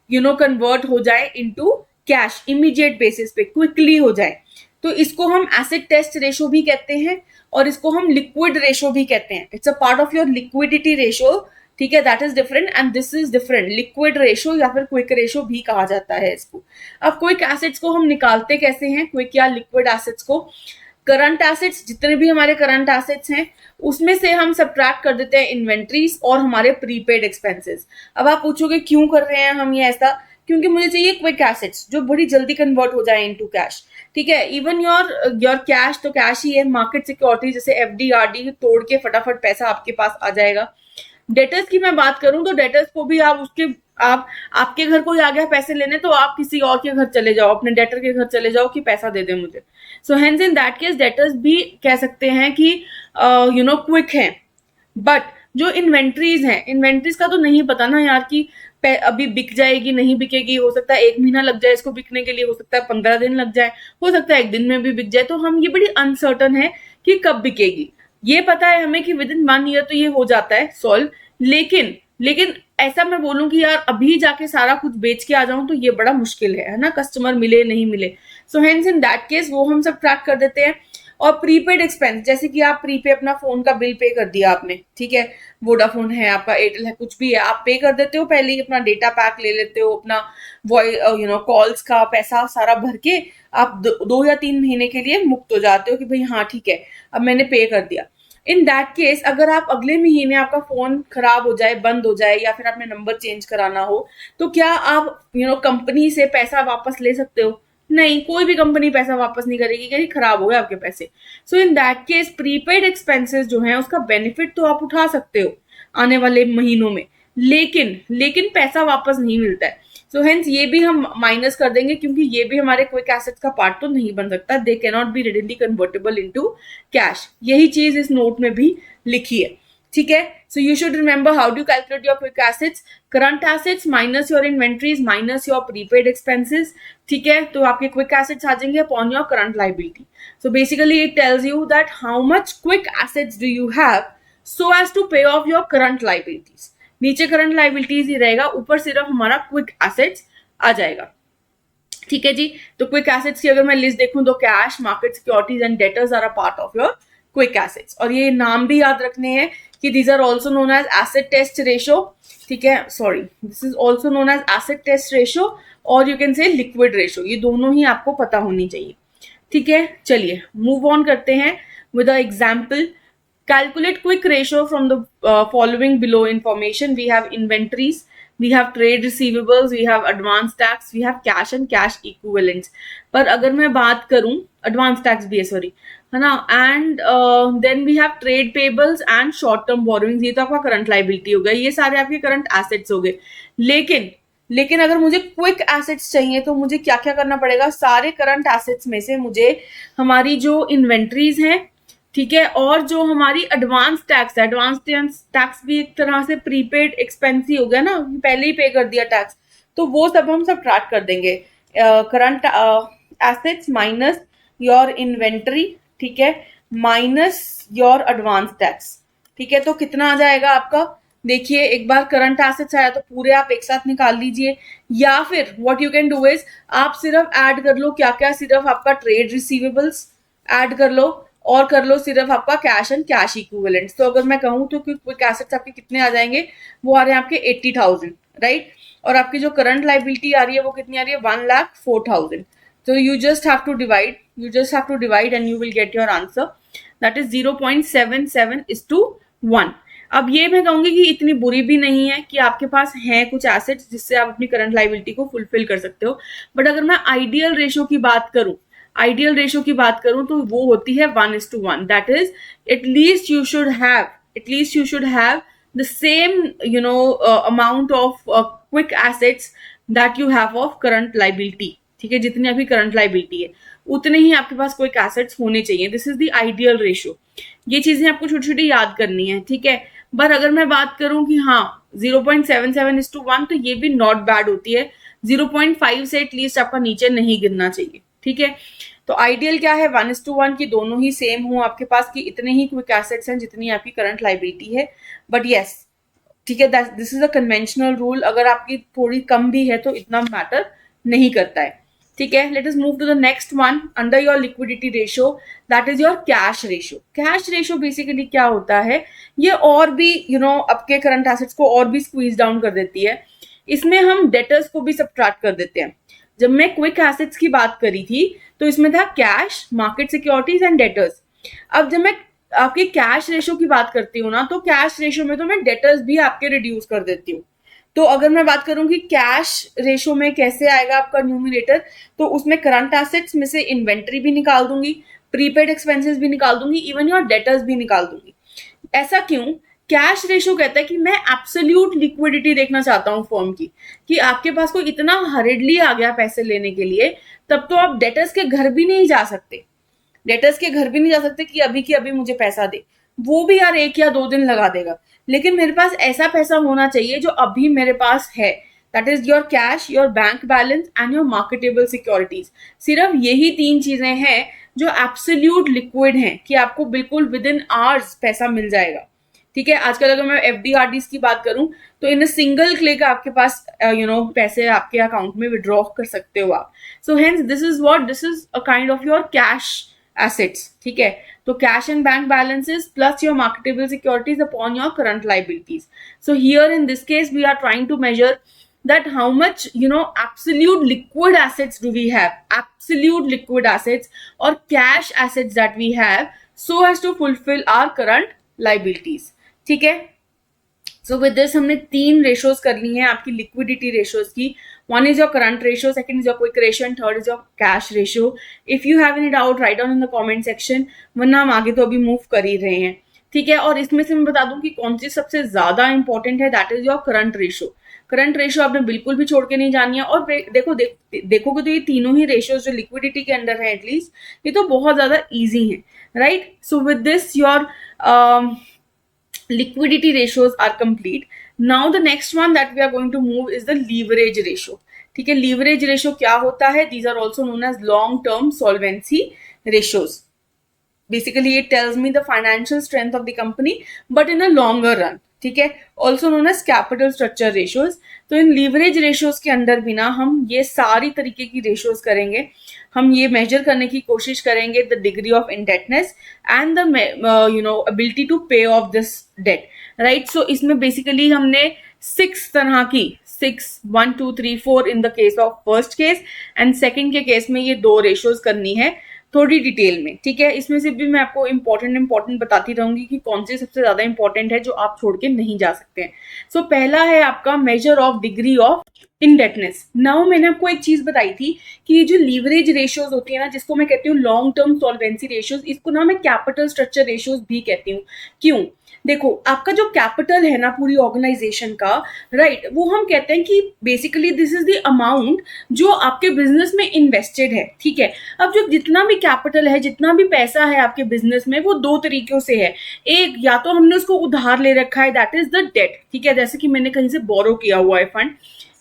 Speaker 1: कन्वर्ट हो जाए इनटू कैश, इमीडिएट बेसिस पे क्विकली हो जाए. तो इसको हम एसेट टेस्ट रेशो भी कहते हैं और इसको हम लिक्विड रेशो भी कहते हैं. It's a part of your liquidity ratio. ठीक है, that is different and this is different, liquid ratio या फिर क्विक रेशो भी कहा जाता है इसको। अब क्विक एसेट्स को हम निकालते कैसे हैं, क्विक या लिक्विड एसेट्स को? करंट एसेट्स, जितने भी हमारे करंट एसेट्स हैं उसमें से हम सब्ट्रैक्ट कर देते हैं इन्वेंट्रीज और हमारे प्रीपेड एक्सपेंसेस। अब आप पूछोगे क्यों कर रहे हैं हम ये ऐसा? क्योंकि मुझे चाहिए क्विक एसेट्स जो बड़ी जल्दी कन्वर्ट हो जाए इनटू कैश। ठीक है, इवन योर कैश तो कैश ही है, मार्केट सिक्योरिटी जैसे एफडी आरडी तोड़ के फटाफट पैसा आपके पास आ जाएगा। डेटर्स की मैं बात करूं तो डेटर्स को भी आप आपके घर कोई आ गया पैसे लेने तो आप किसी और के घर चले जाओ, अपने डेटर के घर चले जाओ कि पैसा दे दे मुझे। So hence in that case debtors भी कह सकते हैं कि क्विक हैं। बट जो इन्वेंट्रीज हैं, इन्वेंट्रीज का तो नहीं पता ना यार कि अभी बिक जाएगी नहीं बिकेगी, हो सकता है 1 महीना लग जाए इसको बिकने के लिए, हो सकता है 15 दिन लग जाए, हो सकता है 1 दिन में भी बिक जाए। तो हम ये बड़ी अनसर्टन है कि कब बिकेगी। ये पता है हमें कि विद इन 1 ईयर तो ये हो जाता है सॉल्व, लेकिन ऐसा मैं बोलूं कि यार अभी जाके सारा कुछ बेच के आ जाऊं तो ये बड़ा मुश्किल है ना, कस्टमर मिले नहीं मिले। So hence in that case वो हम सब ट्रैक कर देते हैं। और प्रीपेड एक्सपेंस, जैसे कि आप प्रीपे अपना फोन का बिल पे कर दिया आपने, ठीक है, वोडाफोन है आपका, एयरटेल है, कुछ भी है, आप पे कर देते हो, पहले ही अपना डेटा पैक ले लेते हो, अपना वॉइस कॉल्स का पैसा सारा भर के आप 2 या 3 महीने के लिए मुक्त हो जाते हो कि भाई हाँ ठीक है अब मैंने पे कर दिया। इन दैट केस अगर आप अगले महीने आपका फोन खराब हो जाए, बंद हो जाए, या फिर आपने नंबर चेंज कराना हो, तो क्या आप कंपनी से पैसा वापस ले सकते हो? नहीं, कोई भी कंपनी पैसा वापस नहीं करेगी कि खराब हो गए आपके पैसे। So in that case prepaid expenses जो है उसका बेनिफिट तो आप उठा सकते हो आने वाले महीनों में, लेकिन पैसा वापस नहीं मिलता है। सो हेंस ये भी हम माइनस कर देंगे क्योंकि ये भी हमारे क्विक एसेट्स का पार्ट तो नहीं बन सकता। They can not be readily convertible into cash. यही चीज इस नोट में भी लिखी है, ठीक है। So you should remember how do calculate your quick assets, current assets minus your inventories minus your prepaid expenses, ठीक है। तो आपके क्विक एसेट्स आ जाएंगे upon your current liability. So basically it tells you that how much quick assets do you have so as to pay off your current liabilities. नीचे current liabilities ही रहेगा, ऊपर सिर्फ हमारा क्विक एसेट्स आ जाएगा, ठीक है जी। तो क्विक एसेट्स की अगर मैं लिस्ट देखूं तो cash, market securities and debtors are a part of your quick assets. और ये नाम भी याद रखने हैं कि these are also known as acid test ratio, ठीक है, sorry this is also known as acid test ratio और you can say liquid ratio. ये दोनों ही आपको पता होनी चाहिए, ठीक है। चलिए मूव ऑन करते हैं with a example. Calculate quick ratio from the following below information. We have inventories, we have trade receivables, we have advance tax, we have cash and cash equivalents. पर अगर मैं बात करूं, advance tax भी है sorry, है ना, and then we have trade payables and short term borrowings. ये तो आपका current liability हो गया, ये सारे आपके current assets हो गए। लेकिन अगर मुझे क्विक एसेट्स चाहिए तो मुझे क्या क्या करना पड़ेगा? सारे करंट एसेट्स में से मुझे हमारी जो इन्वेंट्रीज हैं, ठीक है, और जो हमारी एडवांस टैक्स है, एडवांस टैक्स भी एक तरह से प्रीपेड एक्सपेंस ही हो गया ना, पहले ही पे कर दिया टैक्स, तो वो सब हम सब ट्रैक कर देंगे। Current assets minus your inventory, ठीक है, माइनस योर एडवांस टैक्स, ठीक है। तो कितना आ जाएगा आपका? देखिए एक बार करंट एसेट्स आया तो पूरे आप एक साथ निकाल लीजिए, या फिर what you can do is आप सिर्फ ऐड कर लो, क्या क्या, सिर्फ आपका ट्रेड रिसीवेबल्स ऐड कर लो और कर लो सिर्फ आपका कैश एंड कैश इक्विवेलेंट्स। तो अगर मैं कहूँ तो क्विक एसेट्स आपके कितने आ जाएंगे? वो आ रहे हैं आपके 80,000, राइट। और आपकी जो करंट लाइबिलिटी आ रही है वो कितनी आ रही है? 1,04,000। तो you just have to divide and you will get your answer, that is 0.77:1। अब ये मैं कहूंगी कि इतनी बुरी भी नहीं है कि आपके पास है कुछ एसेट्स जिससे आप अपनी करंट लाइबिलिटी को फुलफिल कर सकते हो। बट अगर मैं आइडियल रेशो की बात करूं तो वो होती है 1:1। That is at least you should have the same amount of quick assets that you have of current liability, ठीक है। जितनी आपकी करंट लाइबिलिटी है उतने ही आपके पास क्विक एसेट्स होने चाहिए। This is the ideal ratio. ये चीजें आपको छोटी छोटी याद करनी है, ठीक है। पर अगर मैं बात करूं कि हाँ 0.77:1 तो ये भी नॉट बैड होती है। 0.5 से एटलीस्ट आपका नीचे नहीं गिरना चाहिए, ठीक है। तो आइडियल क्या है? 1:1 की दोनों ही सेम हो आपके पास, कि इतने ही क्विक एसेट्स हैं जितनी आपकी करंट लाइबिलिटी है। बट यस, ठीक है, this is a conventional rule. अगर आपकी थोड़ी कम भी है तो इतना मैटर नहीं करता है, ठीक है, let us move to the next one under your liquidity ratio, that is your cash ratio. Cash ratio basically क्या होता है, ये और भी आपके करंट एसेट्स को और भी स्क्वीज डाउन कर देती है. इसमें हम डेटर्स को भी सब्ट्रैक्ट कर देते हैं. जब मैं क्विक एसेट्स की बात करी थी तो इसमें था cash, market securities and debtors. अब जब मैं आपके कैश रेशियो की बात करती हूँ ना, तो कैश रेशियो में तो मैं डेटर्स भी आपके रिड्यूस कर देती हूँ. तो अगर मैं बात करूं कि कैश रेशियो में कैसे आएगा आपका न्यूमिनेटर, तो उसमें करंट एसेट्स में से इन्वेंट्री भी निकाल दूंगी, प्रीपेड एक्सपेंसेस भी निकाल दूंगी, इवन योर डेटर्स भी निकाल दूंगी. ऐसा क्यों? कैश रेशियो कहता है कि मैं एब्सोल्यूट लिक्विडिटी देखना चाहता हूं फर्म की, कि आपके पास कोई इतना हरिडली आ गया पैसे लेने के लिए, तब तो आप डेटर्स के घर भी नहीं जा सकते. डेटर्स के घर भी नहीं जा सकते कि अभी की अभी मुझे पैसा दे. वो भी यार 1 या 2 दिन लगा देगा. लेकिन मेरे पास ऐसा पैसा होना चाहिए जो अभी मेरे पास है. That is your cash, your bank balance and your marketable securities. सिर्फ यही 3 चीजें हैं जो एब्सोल्यूट लिक्विड हैं, कि आपको बिल्कुल विद इन आवर्स पैसा मिल जाएगा. ठीक है, आजकल अगर मैं FD/RDs की बात करूं तो इन सिंगल क्लिक आपके पास पैसे आपके अकाउंट में विड्रॉ कर सकते हो आप. So hence this is a kind of your cash assets. ठीक है, तो cash and bank balances plus your marketable securities upon your current liabilities. So here in this case we are trying to measure that how much absolute liquid assets do we have, absolute liquid assets or cash assets that we have, so as to fulfill our current liabilities. ठीक है, so with this हमने 3 ratios कर ली हैं आपकी liquidity ratios की. One is your current ratio, second is your quick ratio and third is your cash ratio. If you have any doubt write down in the comment section, वरना हम आगे तो अभी मूव कर ही रहे हैं. ठीक है, और इसमें से मैं बता दूं कि कौन सी सबसे ज्यादा इंपॉर्टेंट है, that is your current ratio. Current ratio आपने बिल्कुल भी छोड़ के नहीं जानी है. और देखोगे तो ये तीनों ही रेशियोज जो लिक्विडिटी के अंडर है एटलीस्ट, ये तो बहुत ज्यादा ईजी है. Right, so with this your liquidity ratios are complete. Now the next one that we are going to move is the leverage ratio. ठीक है, leverage ratio क्या होता है? These are also known as long term solvency ratios. Basically it tells me the financial strength of the company but in a longer run. ठीक है, also known as capital structure ratios. तो इन leverage ratios के अंदर भी ना हम ये सारी तरीके की रेशियोज करेंगे. हम ये मेजर करने की कोशिश करेंगे the degree of indebtedness and the ability to pay off this debt. Right, so इसमें बेसिकली हमने 6 तरह की 1, 2, 3, 4 इन the case of first case and second के केस में ये 2 रेशियोज करनी है थोड़ी डिटेल में. ठीक है, इसमें से भी मैं आपको इंपॉर्टेंट बताती रहूंगी कि कौन से सबसे ज्यादा इंपॉर्टेंट है जो आप छोड़ के नहीं जा सकते हैं. सो पहला है आपका measure of degree of indebtedness. Now मैंने आपको एक चीज बताई थी कि ये जो लीवरेज रेशियोज होती है ना, जिसको मैं कहती हूँ लॉन्ग टर्म सॉल्वेंसी रेशियोज, इसको ना मैं कैपिटल स्ट्रक्चर रेशियोज भी कहती हूँ. क्यों? देखो, आपका जो कैपिटल है ना पूरी ऑर्गेनाइजेशन का, राइट, वो हम कहते हैं कि basically this is the amount जो आपके बिजनेस में इन्वेस्टेड है. ठीक है, अब जो जितना भी कैपिटल है, जितना भी पैसा है आपके बिजनेस में, वो 2 तरीकों से है. एक, या तो हमने उसको उधार ले रखा है, दैट इज द डेट. ठीक है, जैसे कि मैंने कहीं से बोरो किया हुआ है फंड.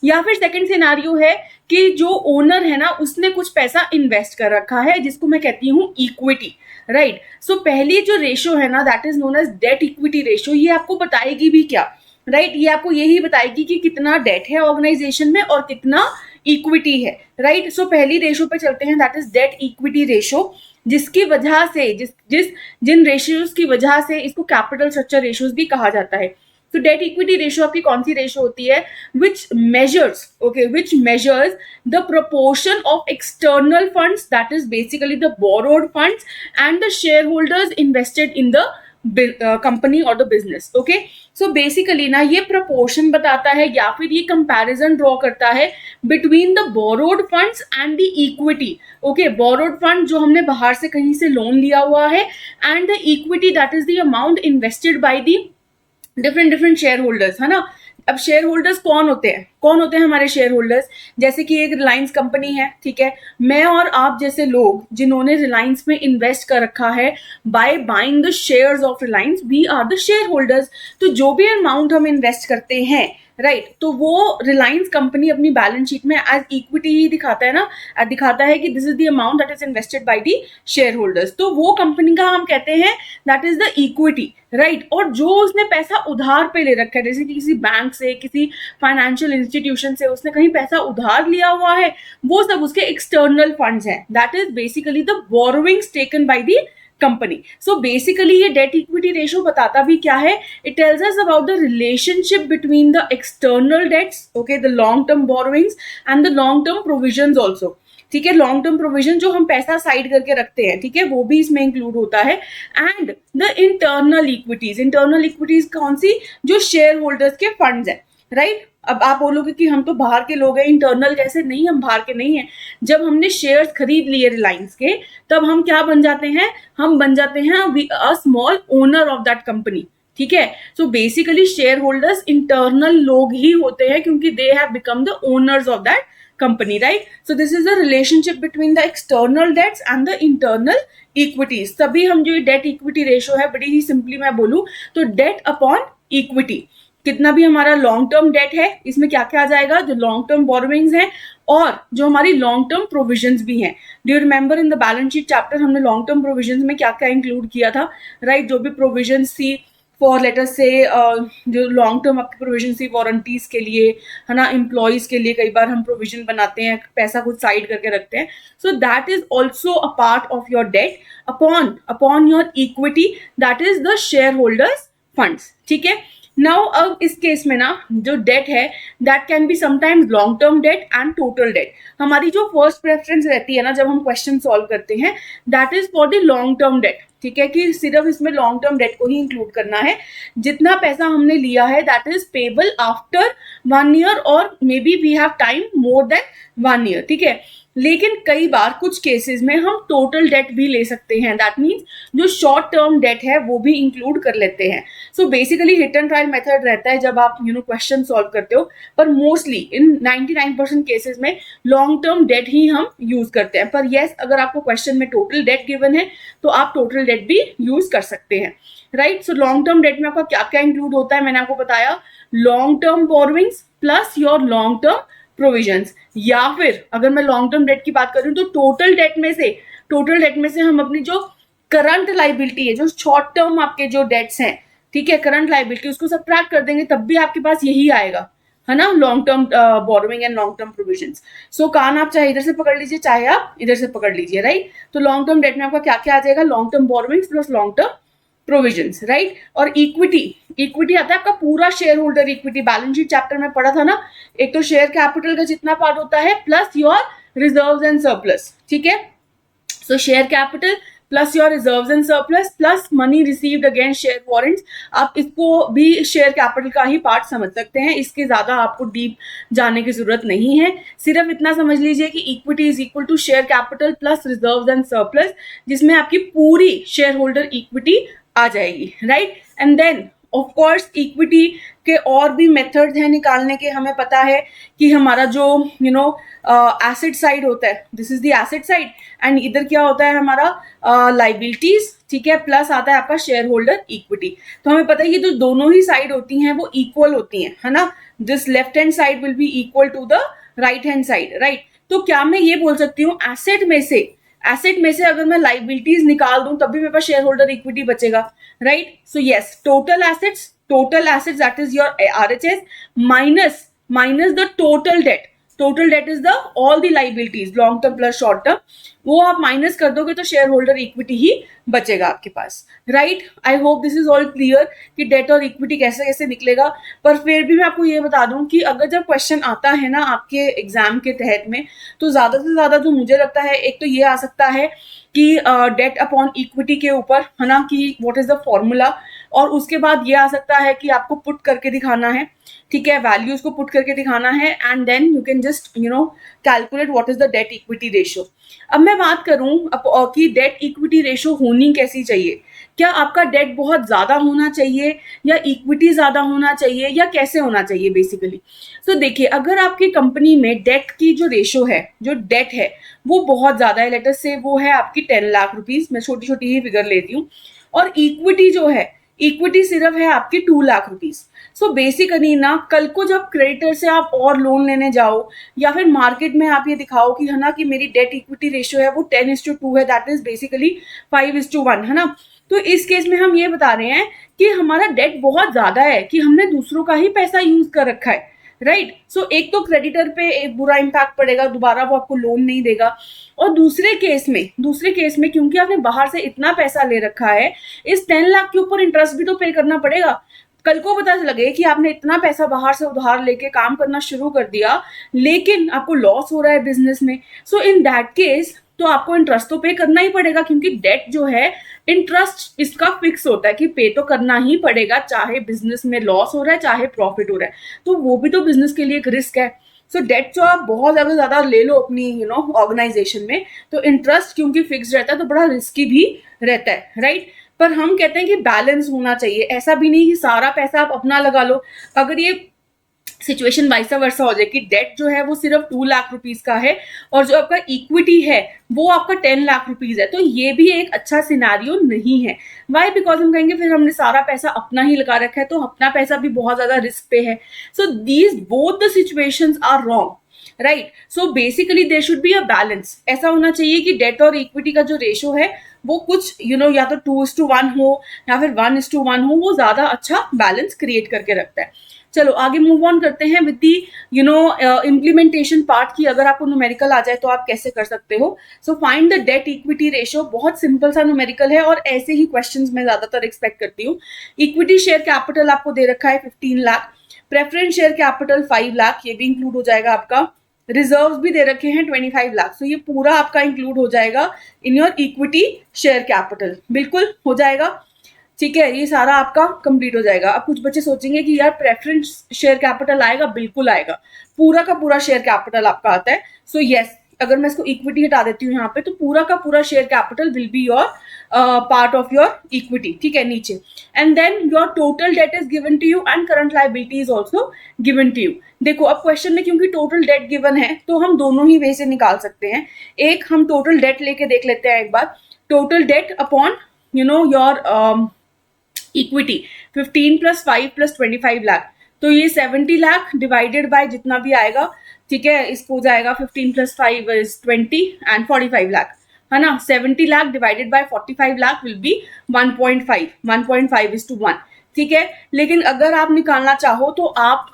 Speaker 1: या फिर सेकंड सिनेरियो है कि जो ओनर है ना उसने कुछ पैसा इन्वेस्ट कर रखा है, जिसको मैं कहती हूँ इक्विटी. राइट, सो पहली जो रेशियो है ना, that is known as debt equity ratio. ये आपको बताएगी भी क्या? राइट, ये आपको यही बताएगी कि कितना डेट है ऑर्गेनाइजेशन में और कितना इक्विटी है. राइट, सो पहली रेशियो पे चलते हैं, that is date equity ratio, जिसकी वजह से जिन रेशियोज की वजह से इसको कैपिटल स्ट्रक्चर रेशियोज भी कहा जाता है. तो डेट इक्विटी रेशियो आपकी कौन सी रेशियो होती है? which measures the proportion of external funds, that is basically the borrowed funds, and the shareholders invested in the company और the business. Okay, so basically ना ये प्रपोर्शन बताता है या फिर ये कंपैरिजन ड्रॉ करता है between the borrowed funds and the equity. Okay, borrowed fund जो हमने बाहर से कहीं से लोन लिया हुआ है, and the equity that is the amount invested by the different share holders, है ना. अब शेयर होल्डर्स कौन होते हैं हमारे शेयर होल्डर्स? जैसे कि एक रिलायंस कंपनी है. ठीक है, मैं और आप जैसे लोग जिन्होंने रिलायंस में इन्वेस्ट कर रखा है by buying the shares of Reliance, we are the share holders. तो जो भी अमाउंट हम इन्वेस्ट करते हैं, राइट तो वो रिलायंस कंपनी अपनी बैलेंस शीट में एज इक्विटी ही दिखाता है ना, दिखाता है कि this is the amount that is invested by the share holders, तो वो कंपनी का हम कहते हैं that is the equity, right. और जो उसने पैसा उधार पे ले रखा है, जैसे कि किसी बैंक से, किसी फाइनेंशियल इंस्टीट्यूशन से उसने कहीं पैसा उधार लिया हुआ है, वो सब उसके एक्सटर्नल फंड्स हैं, that is basically the borrowings taken by the company. So basically ये डेट इक्विटी रेशियो बताता भी क्या है, it tells us about the relationship between the external debts, okay, the long term borrowings and the long term provisions also, ठीक है। Long term provision जो हम पैसा साइड करके रखते हैं, ठीक है, वो भी इसमें इंक्लूड होता है। एंड द इंटरनल इक्विटीज कौन सी, जो शेयर होल्डर्स के फंड्स हैं, राइट। अब आप बोलोगे कि हम तो बाहर के लोग हैं, इंटरनल कैसे, नहीं, हम बाहर के नहीं हैं। जब हमने शेयर्स खरीद लिए रिलायंस के, तब हम क्या बन जाते हैं, हम बन जाते हैं a small owner of that company, ठीक है। So basically share holders internal लोग ही होते हैं, क्योंकि they have become the owners of that company, right? So this is the relationship between the external debts and the internal equities. तभी हम जो date equity ratio है, बड़ी ही सिंपली मैं बोलूं तो डेट अपॉन इक्विटी, कितना भी हमारा लॉन्ग टर्म डेट है, इसमें क्या क्या आ जाएगा, जो लॉन्ग टर्म बोरोइंग्स हैं और जो हमारी लॉन्ग टर्म प्रोविजंस भी हैं। Do you remember in the balance sheet chapter हमने लॉन्ग टर्म प्रोविजंस में क्या क्या इंक्लूड किया था, राइट? जो भी प्रोविजंस थी फॉर लेटर से जो लॉन्ग टर्म आपकी प्रोविजन थी वारंटीज के लिए, है ना, एम्प्लॉयज के लिए कई बार हम प्रोविजन बनाते हैं, पैसा कुछ साइड करके रखते हैं। So that is also a part of your debt upon your equity, that is the share holders funds, ठीक है। नाउ अब इस केस में ना जो डेट है that can be sometimes long term date and total date. हमारी जो फर्स्ट प्रेफरेंस रहती है ना जब हम क्वेश्चन सॉल्व करते हैं, that is for the long term date, ठीक है, कि सिर्फ इसमें लॉन्ग टर्म डेट को ही इंक्लूड करना है। जितना पैसा हमने लिया है that is payable after 1 year और maybe we have time more than 1 year, ठीक है। लेकिन कई बार कुछ केसेस में हम टोटल डेट भी ले सकते हैं, दैट मीन्स जो शॉर्ट टर्म डेट है वो भी इंक्लूड कर लेते हैं। So basically hit and trial method रहता है जब आप क्वेश्चन सॉल्व करते हो, पर मोस्टली इन 99% केसेस में लॉन्ग टर्म डेट ही हम यूज करते हैं। पर येस, अगर आपको क्वेश्चन में टोटल डेट गिवन है तो आप टोटल डेट भी यूज कर सकते हैं, राइट। सो लॉन्ग टर्म डेट में आपका क्या क्या इंक्लूड होता है, मैंने आपको बताया, long term borrowings plus your long term provisions, या फिर अगर मैं लॉन्ग टर्म डेट की बात करूं तो टोटल डेट में से हम अपनी जो करंट लाइबिलिटी है, जो शॉर्ट टर्म आपके जो डेट्स हैं, ठीक है, करंट लाइबिलिटी, उसको सब्ट्रैक्ट कर देंगे तब भी आपके पास यही आएगा, है ना, long term borrowing and long term provisions. So कान आप चाहे इधर से पकड़ लीजिए, चाहे आप इधर से पकड़ लीजिए, राइट। तो लॉन्ग टर्म डेट में आपका क्या क्या आ जाएगा, long term borrowings plus long term provisions, right. और इक्विटी आता है आपका पूरा share holder equity, balance sheet chapter में पढ़ा था ना, एक तो शेयर कैपिटल का जितना पार्ट होता है plus your reserves and surplus, ठीक है। सो share capital plus your reserves and surplus plus money received against share warrants, आप इसको भी शेयर कैपिटल का ही पार्ट समझ सकते हैं, इसके ज्यादा आपको डीप जाने की जरूरत नहीं है। सिर्फ इतना समझ लीजिए कि equity is equal to share capital plus reserves and surplus, जिसमें आपकी पूरी शेयर होल्डर इक्विटी आ जाएगी, right. And then of course equity के और भी मेथड्स हैं निकालने के। हमें पता है कि हमारा जो एसेट साइड होता है, this is the asset side, and इधर क्या होता है हमारा लाइबिलिटीज, ठीक है, प्लस आता है आपका शेयर होल्डर इक्विटी। तो हमें पता है ये जो दोनों ही साइड होती हैं वो इक्वल होती हैं, है ना, this left hand side will be equal to the right hand side, right. तो क्या मैं ये बोल सकती हूँ एसेट में से अगर मैं लाइबिलिटीज निकाल दूं तब भी मेरे पास शेयर होल्डर इक्विटी बचेगा, right. So yes, total assets that is your RHS minus the total debt is the all the liabilities long term plus short term, वो आप माइनस कर दोगे तो शेयर होल्डर इक्विटी ही बचेगा आपके पास, right. I hope this is all clear कि डेट और इक्विटी कैसे कैसे निकलेगा। पर फिर भी मैं आपको ये बता दूं कि अगर जब क्वेश्चन आता है ना आपके एग्जाम के तहत में, तो ज्यादा से ज्यादा जो मुझे लगता है, एक तो ये आ सकता है कि डेट अपॉन इक्विटी के ऊपर, है ना, कि व्हाट इज द फॉर्मूला, और उसके बाद ये आ सकता है कि आपको पुट करके दिखाना है, ठीक है, वैल्यूज को पुट करके दिखाना है, and then you can just calculate what is the debt equity ratio. अब मैं बात करूं कि डेट इक्विटी रेशियो होनी कैसी चाहिए, क्या आपका डेट बहुत ज्यादा होना चाहिए या इक्विटी ज्यादा होना चाहिए या कैसे होना चाहिए बेसिकली। तो देखिए, अगर आपकी कंपनी में डेट की जो रेशियो है, जो डेट है वो बहुत ज्यादा है, लेटर से वो है आपकी 10 लाख रुपीज, मैं छोटी छोटी ही फिगर लेती हूँ, और इक्विटी जो है, इक्विटी सिर्फ है आपकी 2 लाख रुपीज। सो बेसिकली ना कल को जब क्रेडिटर से आप और लोन लेने जाओ या फिर मार्केट में आप ये दिखाओ कि है ना कि मेरी डेट इक्विटी रेशियो है वो 10:2 है, दैट इज बेसिकली 5:1 है ना, तो इस केस में हम ये बता रहे हैं कि हमारा डेट बहुत ज्यादा है, कि हमने दूसरों का ही पैसा यूज कर रखा है, राइट। सो एक तो क्रेडिटर पे एक बुरा इम्पैक्ट पड़ेगा, दोबारा वो आपको लोन नहीं देगा, और दूसरे केस में क्योंकि आपने बाहर से इतना पैसा ले रखा है, इस 10 लाख के ऊपर इंटरेस्ट भी तो पे करना पड़ेगा। कल को पता लगे कि आपने इतना पैसा बाहर से उधार लेके काम करना शुरू कर दिया लेकिन आपको लॉस हो रहा है बिजनेस में, सो इन दैट केस तो आपको इंटरेस्ट तो पे करना ही पड़ेगा, क्योंकि डेट जो है इंटरेस्ट इसका फिक्स होता है कि पे तो करना ही पड़ेगा, चाहे बिजनेस में लॉस हो रहा है चाहे प्रॉफिट हो रहा है, तो वो भी तो बिजनेस के लिए एक रिस्क है। सो डेट जो आप बहुत ज्यादा ले लो अपनी ऑर्गेनाइजेशन में, तो इंटरेस्ट क्योंकि फिक्स रहता है तो बड़ा रिस्की भी रहता है, राइट। पर हम कहते हैं कि बैलेंस होना चाहिए, ऐसा भी नहीं कि सारा पैसा आप अपना लगा लो। अगर ये सिचुएशन वाइसा वर्सा हो जाए कि डेट जो है वो सिर्फ 2 लाख रुपीज का है और जो आपका इक्विटी है वो आपका 10 लाख रुपीज है, तो ये भी एक अच्छा सिनारियो नहीं है। वाई? बिकॉज हम कहेंगे फिर हमने सारा पैसा अपना ही लगा रखा है, तो अपना पैसा भी बहुत ज्यादा रिस्क पे है। So these both the situations are wrong, right. So basically there should be a balance. ऐसा होना चाहिए कि डेट और इक्विटी का जो रेशो है वो कुछ या तो 2:1 हो या फिर 1:1 हो, वो ज्यादा अच्छा बैलेंस क्रिएट करके रखता है। चलो आगे मूव ऑन करते हैं विद दी इम्प्लीमेंटेशन पार्ट की। अगर आपको न्यूमेरिकल आ जाए तो आप कैसे कर सकते हो। So find the debt equity ratio, बहुत सिंपल सा न्यूमेरिकल है और ऐसे ही क्वेश्चंस मैं ज्यादातर एक्सपेक्ट करती हूँ। इक्विटी शेयर कैपिटल आपको दे रखा है 15 lakh, preference share capital 5 lakh, ये भी इंक्लूड हो जाएगा आपका, रिजर्व भी दे रखे हैं 25 लाख, तो ये पूरा आपका इंक्लूड हो जाएगा in your equity share capital, बिल्कुल हो जाएगा। ठीक है, ये सारा आपका कंप्लीट हो जाएगा। अब कुछ बच्चे सोचेंगे कि यार प्रेफरेंस शेयर कैपिटल आएगा, बिल्कुल आएगा, पूरा का पूरा शेयर कैपिटल आपका आता है। सो यस, अगर मैं इसको इक्विटी हटा देती हूँ यहाँ पे, तो पूरा का पूरा share capital will be your part of your equity, ठीक है, नीचे। And then your total debt is given to you and current liability is also given to you. देखो अब क्वेश्चन में क्योंकि टोटल डेट गिवन है तो हम दोनों ही वे से निकाल सकते हैं। एक हम टोटल डेट लेके देख लेते हैं एक बार, total debt upon your equity 15 + 5 + 25 lakh, तो ये 70 लाख डिवाइडेड बाय जितना भी आएगा, ठीक है, इसको हो जाएगा 15 + 5 = 20 एंड 45 लाख, है ना। 70 lakh divided bye 45 lakh will be 1.5 ठीक है। लेकिन अगर आप निकालना चाहो तो आप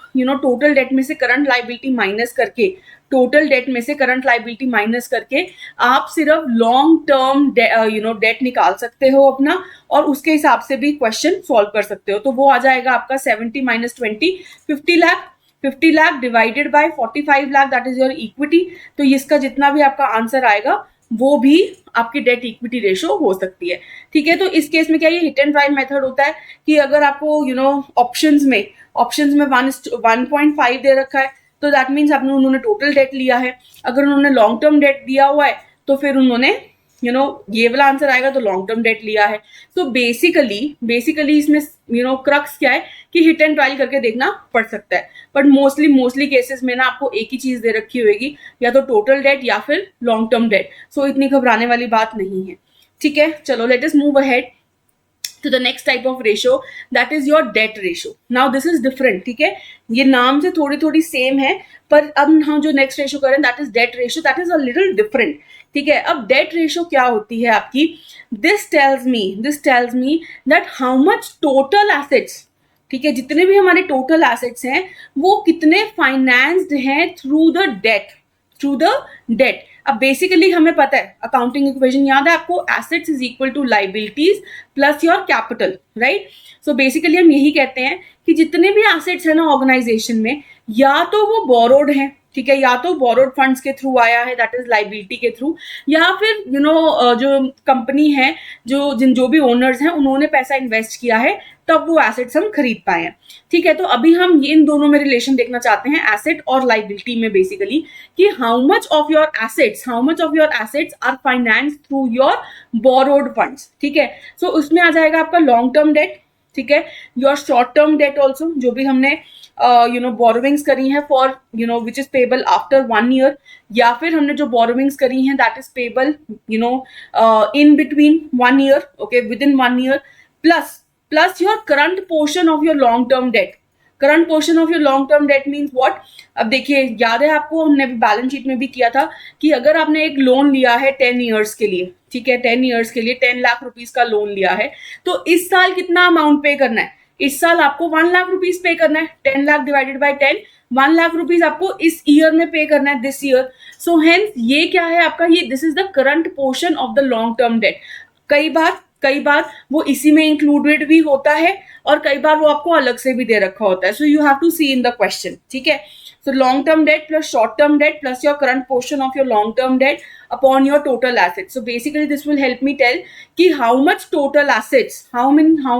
Speaker 1: टोटल डेट में से करंट लायबिलिटी माइनस करके, आप सिर्फ लॉन्ग टर्म डेट निकाल सकते हो अपना, और उसके हिसाब से भी क्वेश्चन सॉल्व कर सकते हो। तो वो आ जाएगा आपका 70 - 20 50 lakh divided bye 45 lakh, that is your equity. तो इसका जितना भी आपका आंसर आएगा वो भी आपकी डेट इक्विटी रेशो हो सकती है, ठीक है। तो इस केस में क्या ये हिट एंड ट्राई मेथड होता है कि अगर आपको ऑप्शंस में 1.5 दे रखा है तो दैट मीन्स उन्होंने टोटल डेट लिया है। अगर उन्होंने लॉन्ग टर्म डेट दिया हुआ है तो फिर उन्होंने ये वाला आंसर आएगा तो लॉन्ग टर्म डेट लिया है। तो बेसिकली इसमें क्रक्स क्या है कि हिट एंड ट्रायल करके देखना पड़ सकता है, बट मोस्टली केसेस में ना आपको एक ही चीज दे रखी होगी, या तो टोटल डेट या फिर लॉन्ग टर्म डेट। सो इतनी घबराने वाली बात नहीं है, ठीक है। चलो let us move ahead to the next type of ratio, that is your debt ratio. Now this is different, ठीक है, ये नाम से थोड़ी सेम है, पर अब हम जो नेक्स्ट रेशियो करें that is debt ratio, that is a little different, ठीक है। अब डेट रेशियो क्या होती है आपकी, this tells me that how much total assets, ठीक है, जितने भी हमारे टोटल एसेट्स हैं वो कितने फाइनेंस्ड हैं थ्रू द डेट। अब बेसिकली हमें पता है अकाउंटिंग इक्वेशन याद है आपको, assets is equal to liabilities plus your capital, right. So basically हम यही कहते हैं कि जितने भी एसेट्स है ना ऑर्गेनाइजेशन में, या तो वो बोरोड है, ठीक है, या तो बोरोड फंड्स के थ्रू आया है, दैट इज लायबिलिटी के थ्रू, या फिर जो कंपनी है, जो भी ओनर्स हैं उन्होंने पैसा इन्वेस्ट किया है तब वो एसेट्स हम खरीद पाए हैं, ठीक है। तो अभी हम इन दोनों में रिलेशन देखना चाहते हैं, एसेट और लायबिलिटी में, बेसिकली कि how much of your assets are financed through your borrowed funds, ठीक है। सो उसमें आ जाएगा आपका लॉन्ग टर्म डेट, ठीक है, your short term date also, जो भी हमने बोरोविंग्स करी है for which is payable after 1 year, या फिर हमने जो बोरोविंग्स करी हैं that is payable in between 1 year, okay, with in 1 year, plus plus your current portion of your long term debt. Current portion of your long term that means what? अब देखिए, याद है आपको, हमने बैलेंस शीट में भी किया था कि अगर आपने एक लोन लिया है 10 ईयर्स के लिए, ठीक है, 10 ईयर्स के लिए 10 लाख रुपीज का लोन लिया है, तो इस साल कितना अमाउंट पे करना है? इस साल आपको 1 लाख रुपीज पे करना है. 10 lakh divided bye 10, 1 lakh rupees आपको इस ईयर में पे करना है, दिस ईयर. सो हेंस ये क्या है आपका? ये this is the current portion of the long term date. कई बार वो इसी में इंक्लूडेड भी होता है और कई बार वो आपको अलग से भी दे रखा होता है. So you have to see in the question, ठीक है. So long term debt plus short term debt plus your current portion of your long term debt upon your total assets. So basically this will help me tell कि how much total assets, how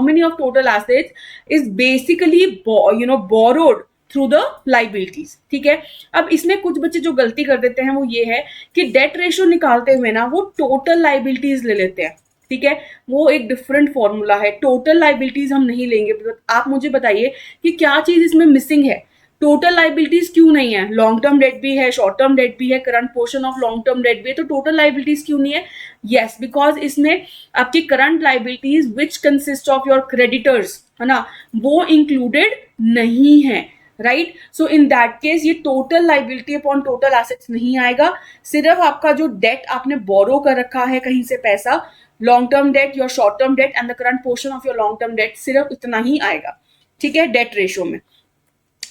Speaker 1: many of total assets is basically borrowed through the liabilities. ठीक है. अब इसमें कुछ बच्चे जो गलती कर देते हैं वो ये है कि डेट रेशियो निकालते हुए ना वो टोटल लाइबिलिटीज ले लेते हैं. ठीक है, वो एक डिफरेंट फॉर्मूला है. टोटल लाइबिलिटीज हम नहीं लेंगे. आप मुझे बताइए कि क्या चीज इसमें मिसिंग है? टोटल लाइबिलिटीज क्यों नहीं है? लॉन्ग टर्म डेट भी है, शॉर्ट टर्म डेट भी है, current portion of long term date भी है, तो टोटल लाइबिलिटीज क्यों नहीं है? यस, बिकॉज इसमें आपकी current liabilities which consist of your creditors, है ना, वो इंक्लूडेड नहीं है. Right. So in that case ये total liability upon total assets नहीं आएगा. सिर्फ आपका जो डेट आपने बोरो कर रखा है कहीं से पैसा, long term date, your short term date and the current portion of your long term date, सिर्फ इतना ही आएगा. ठीक है, डेट रेशियो में.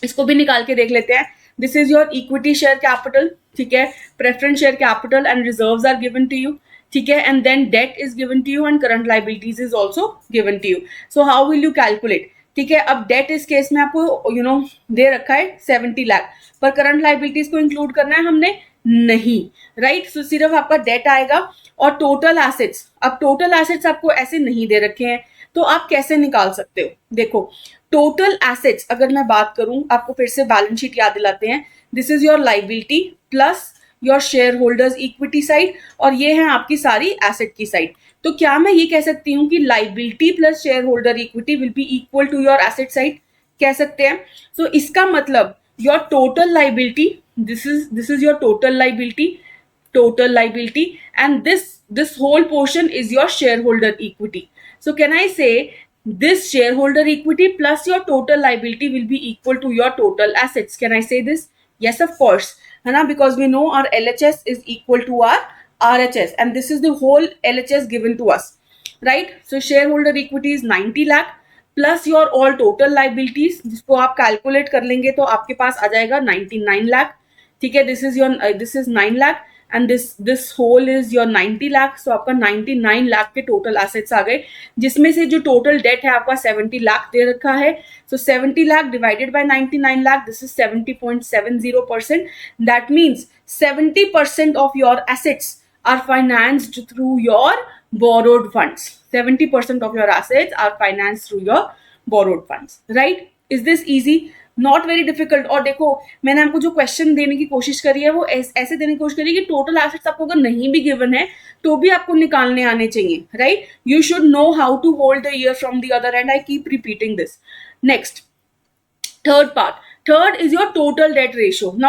Speaker 1: इसको भी निकाल के देख लेते हैं. This is your equity share capital. ठीक है, preference share capital and reserves are given to you. ठीक है, and then debt is given to you and current liabilities is also given to you. So how will you calculate? ठीक है, अब date इस case में आपको दे रखा है 70 लाख, पर करंट लाइबिलिटीज को इंक्लूड करना है हमने नहीं. राइट. सो सिर्फ आपका डेट आएगा. और टोटल एसेट्स, अब टोटल एसेट्स आपको ऐसे नहीं दे रखे हैं, तो आप कैसे निकाल सकते हो? देखो, टोटल एसेट्स अगर मैं बात करूं, आपको फिर से बैलेंस शीट याद दिलाते हैं. This is your liability plus your share holders equity side, और ये है आपकी सारी एसेट की साइड. तो क्या मैं ये कह सकती हूँ कि liability plus share holder equity will be equal to your asset side? कह सकते हैं. सो इसका मतलब your total liability, this is your total liability and this whole portion is your shareholder equity. So can I say this shareholder equity plus your total liability will be equal to your total assets? Can I say this? Yes, of course, है ना, because we know our LHS is equal to our RHS and this is the whole LHS given to us, right? So shareholder equity is 90 lakh plus your all total liabilities, जिसको आप calculate कर लेंगे तो आपके पास आ जाएगा 99 लाख. ठीक है, this is 9 lakh and this whole is your 90 lakh. So आपका 99 लाख के टोटल एसेट्स आ गए, जिसमें से जो टोटल डेट है आपका 70 लाख दे रखा है. So 70 lakh divided by 99 lakh, this is 70.70%. That means 70% of your assets are financed through your borrowed funds. 70% of your assets are financed through your borrowed funds. Right? Is this easy? Not very difficult. और देखो, मैंने आपको जो question देने की कोशिश करी है वो ऐसे देने की कोशिश करी है कि टोटल एसेट्स आपको अगर नहीं भी गिवन है तो भी आपको निकालने आने चाहिए. Right. You should know how to hold the ear from the other end. I keep repeating this. Next, third part. Third is your total debt ratio. Now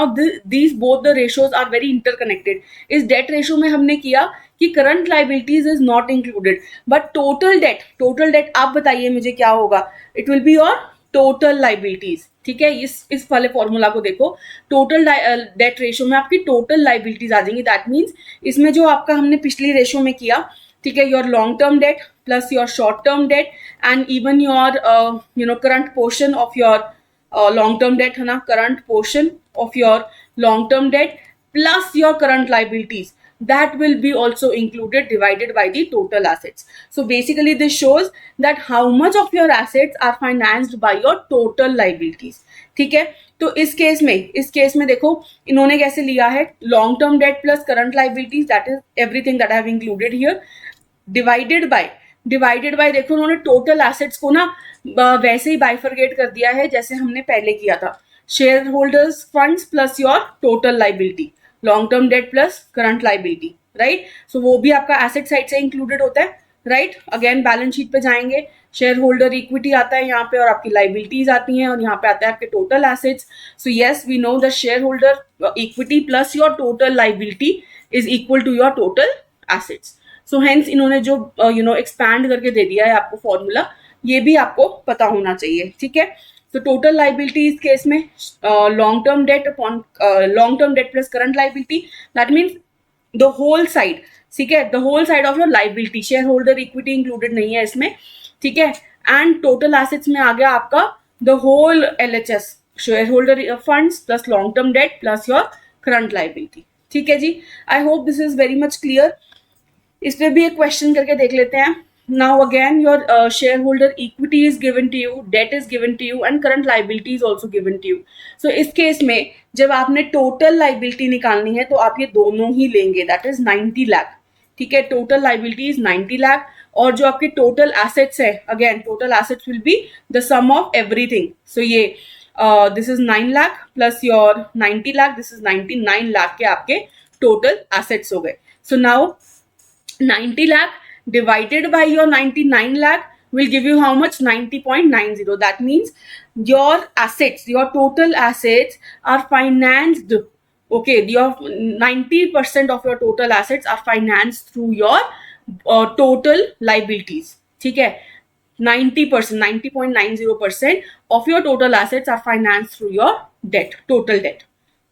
Speaker 1: these both the ratios are very interconnected. इस debt ratio में हमने किया कि current liabilities is not included, but total debt आप बताइए मुझे क्या होगा? It will be your total liabilities. ठीक है, इस वाले फॉर्मूला को देखो. टोटल डेट रेशियो में आपकी टोटल लाइबिलिटीज आ जाएंगी. दैट मीन्स इसमें जो आपका हमने पिछली रेशियो में किया, ठीक है, your long term debt plus your short term date and even your current portion of your long term debt, है ना, current portion of your long term debt plus your current liabilities, that will be also included divided by the total assets. So basically this shows that how much of your assets are financed by your total liabilities. ठीक है, तो इस case में देखो इन्होंने कैसे लिया है, long term debt plus current liabilities, that is everything that I have included here, divided by देखो उन्होंने टोटल एसेट्स को ना वैसे ही बाइफरगेट कर दिया है जैसे हमने पहले किया था. Share holders funds plus your total liability, long term debt plus current liability. Right. So वो भी आपका एसेट साइड से इंक्लूडेड होता है. राइट. अगेन बैलेंस शीट पे जाएंगे, शेयर होल्डर इक्विटी आता है यहाँ पे और आपकी लाइबिलिटीज आती हैं और यहाँ पे आता है आपके total assets. So yes, we know the share holder equity plus your total liability is equal to your total assets. So hence इन्होंने जो एक्सपैंड करके दे दिया है आपको फॉर्मूला, ये भी आपको पता होना चाहिए, ठीक है। तो टोटल लाइबिलिटी इस केस में long term debt upon long term debt plus current liability, that means the whole side, ठीक है, the whole side of your liability, share holder equity included नहीं है इसमें, ठीक है। एंड टोटल एसेट्स में आ गया आपका the whole LHS, shareholder funds plus long term debt plus your current liability, ठीक है जी। I hope this is very much clear. इस पे भी एक क्वेश्चन करके देख लेते हैं। Now again your share holder equity is given to you, debt is given to you and current liability is also given to you. So इस case में जब आपने टोटल लाइबिलिटी निकालनी है तो आप ये दोनों ही लेंगे, दैट इज 90 लाख, ठीक है। टोटल लाइबिलिटी इज 90 लाख और जो आपके टोटल एसेट्स है, again total assets will be the sum of everything. So ये this is 9 lakh plus your 90 lakh, this is 99 lakh के आपके टोटल एसेट्स हो गए। So now 90 lakh divided by your 99 lakh will give you how much? 90.90. That means your assets, your total assets are financed. Okay, your 90% of your total assets are financed through your total liabilities. ठीक है, 90%, 90.90% of your total assets are financed through your debt, total debt.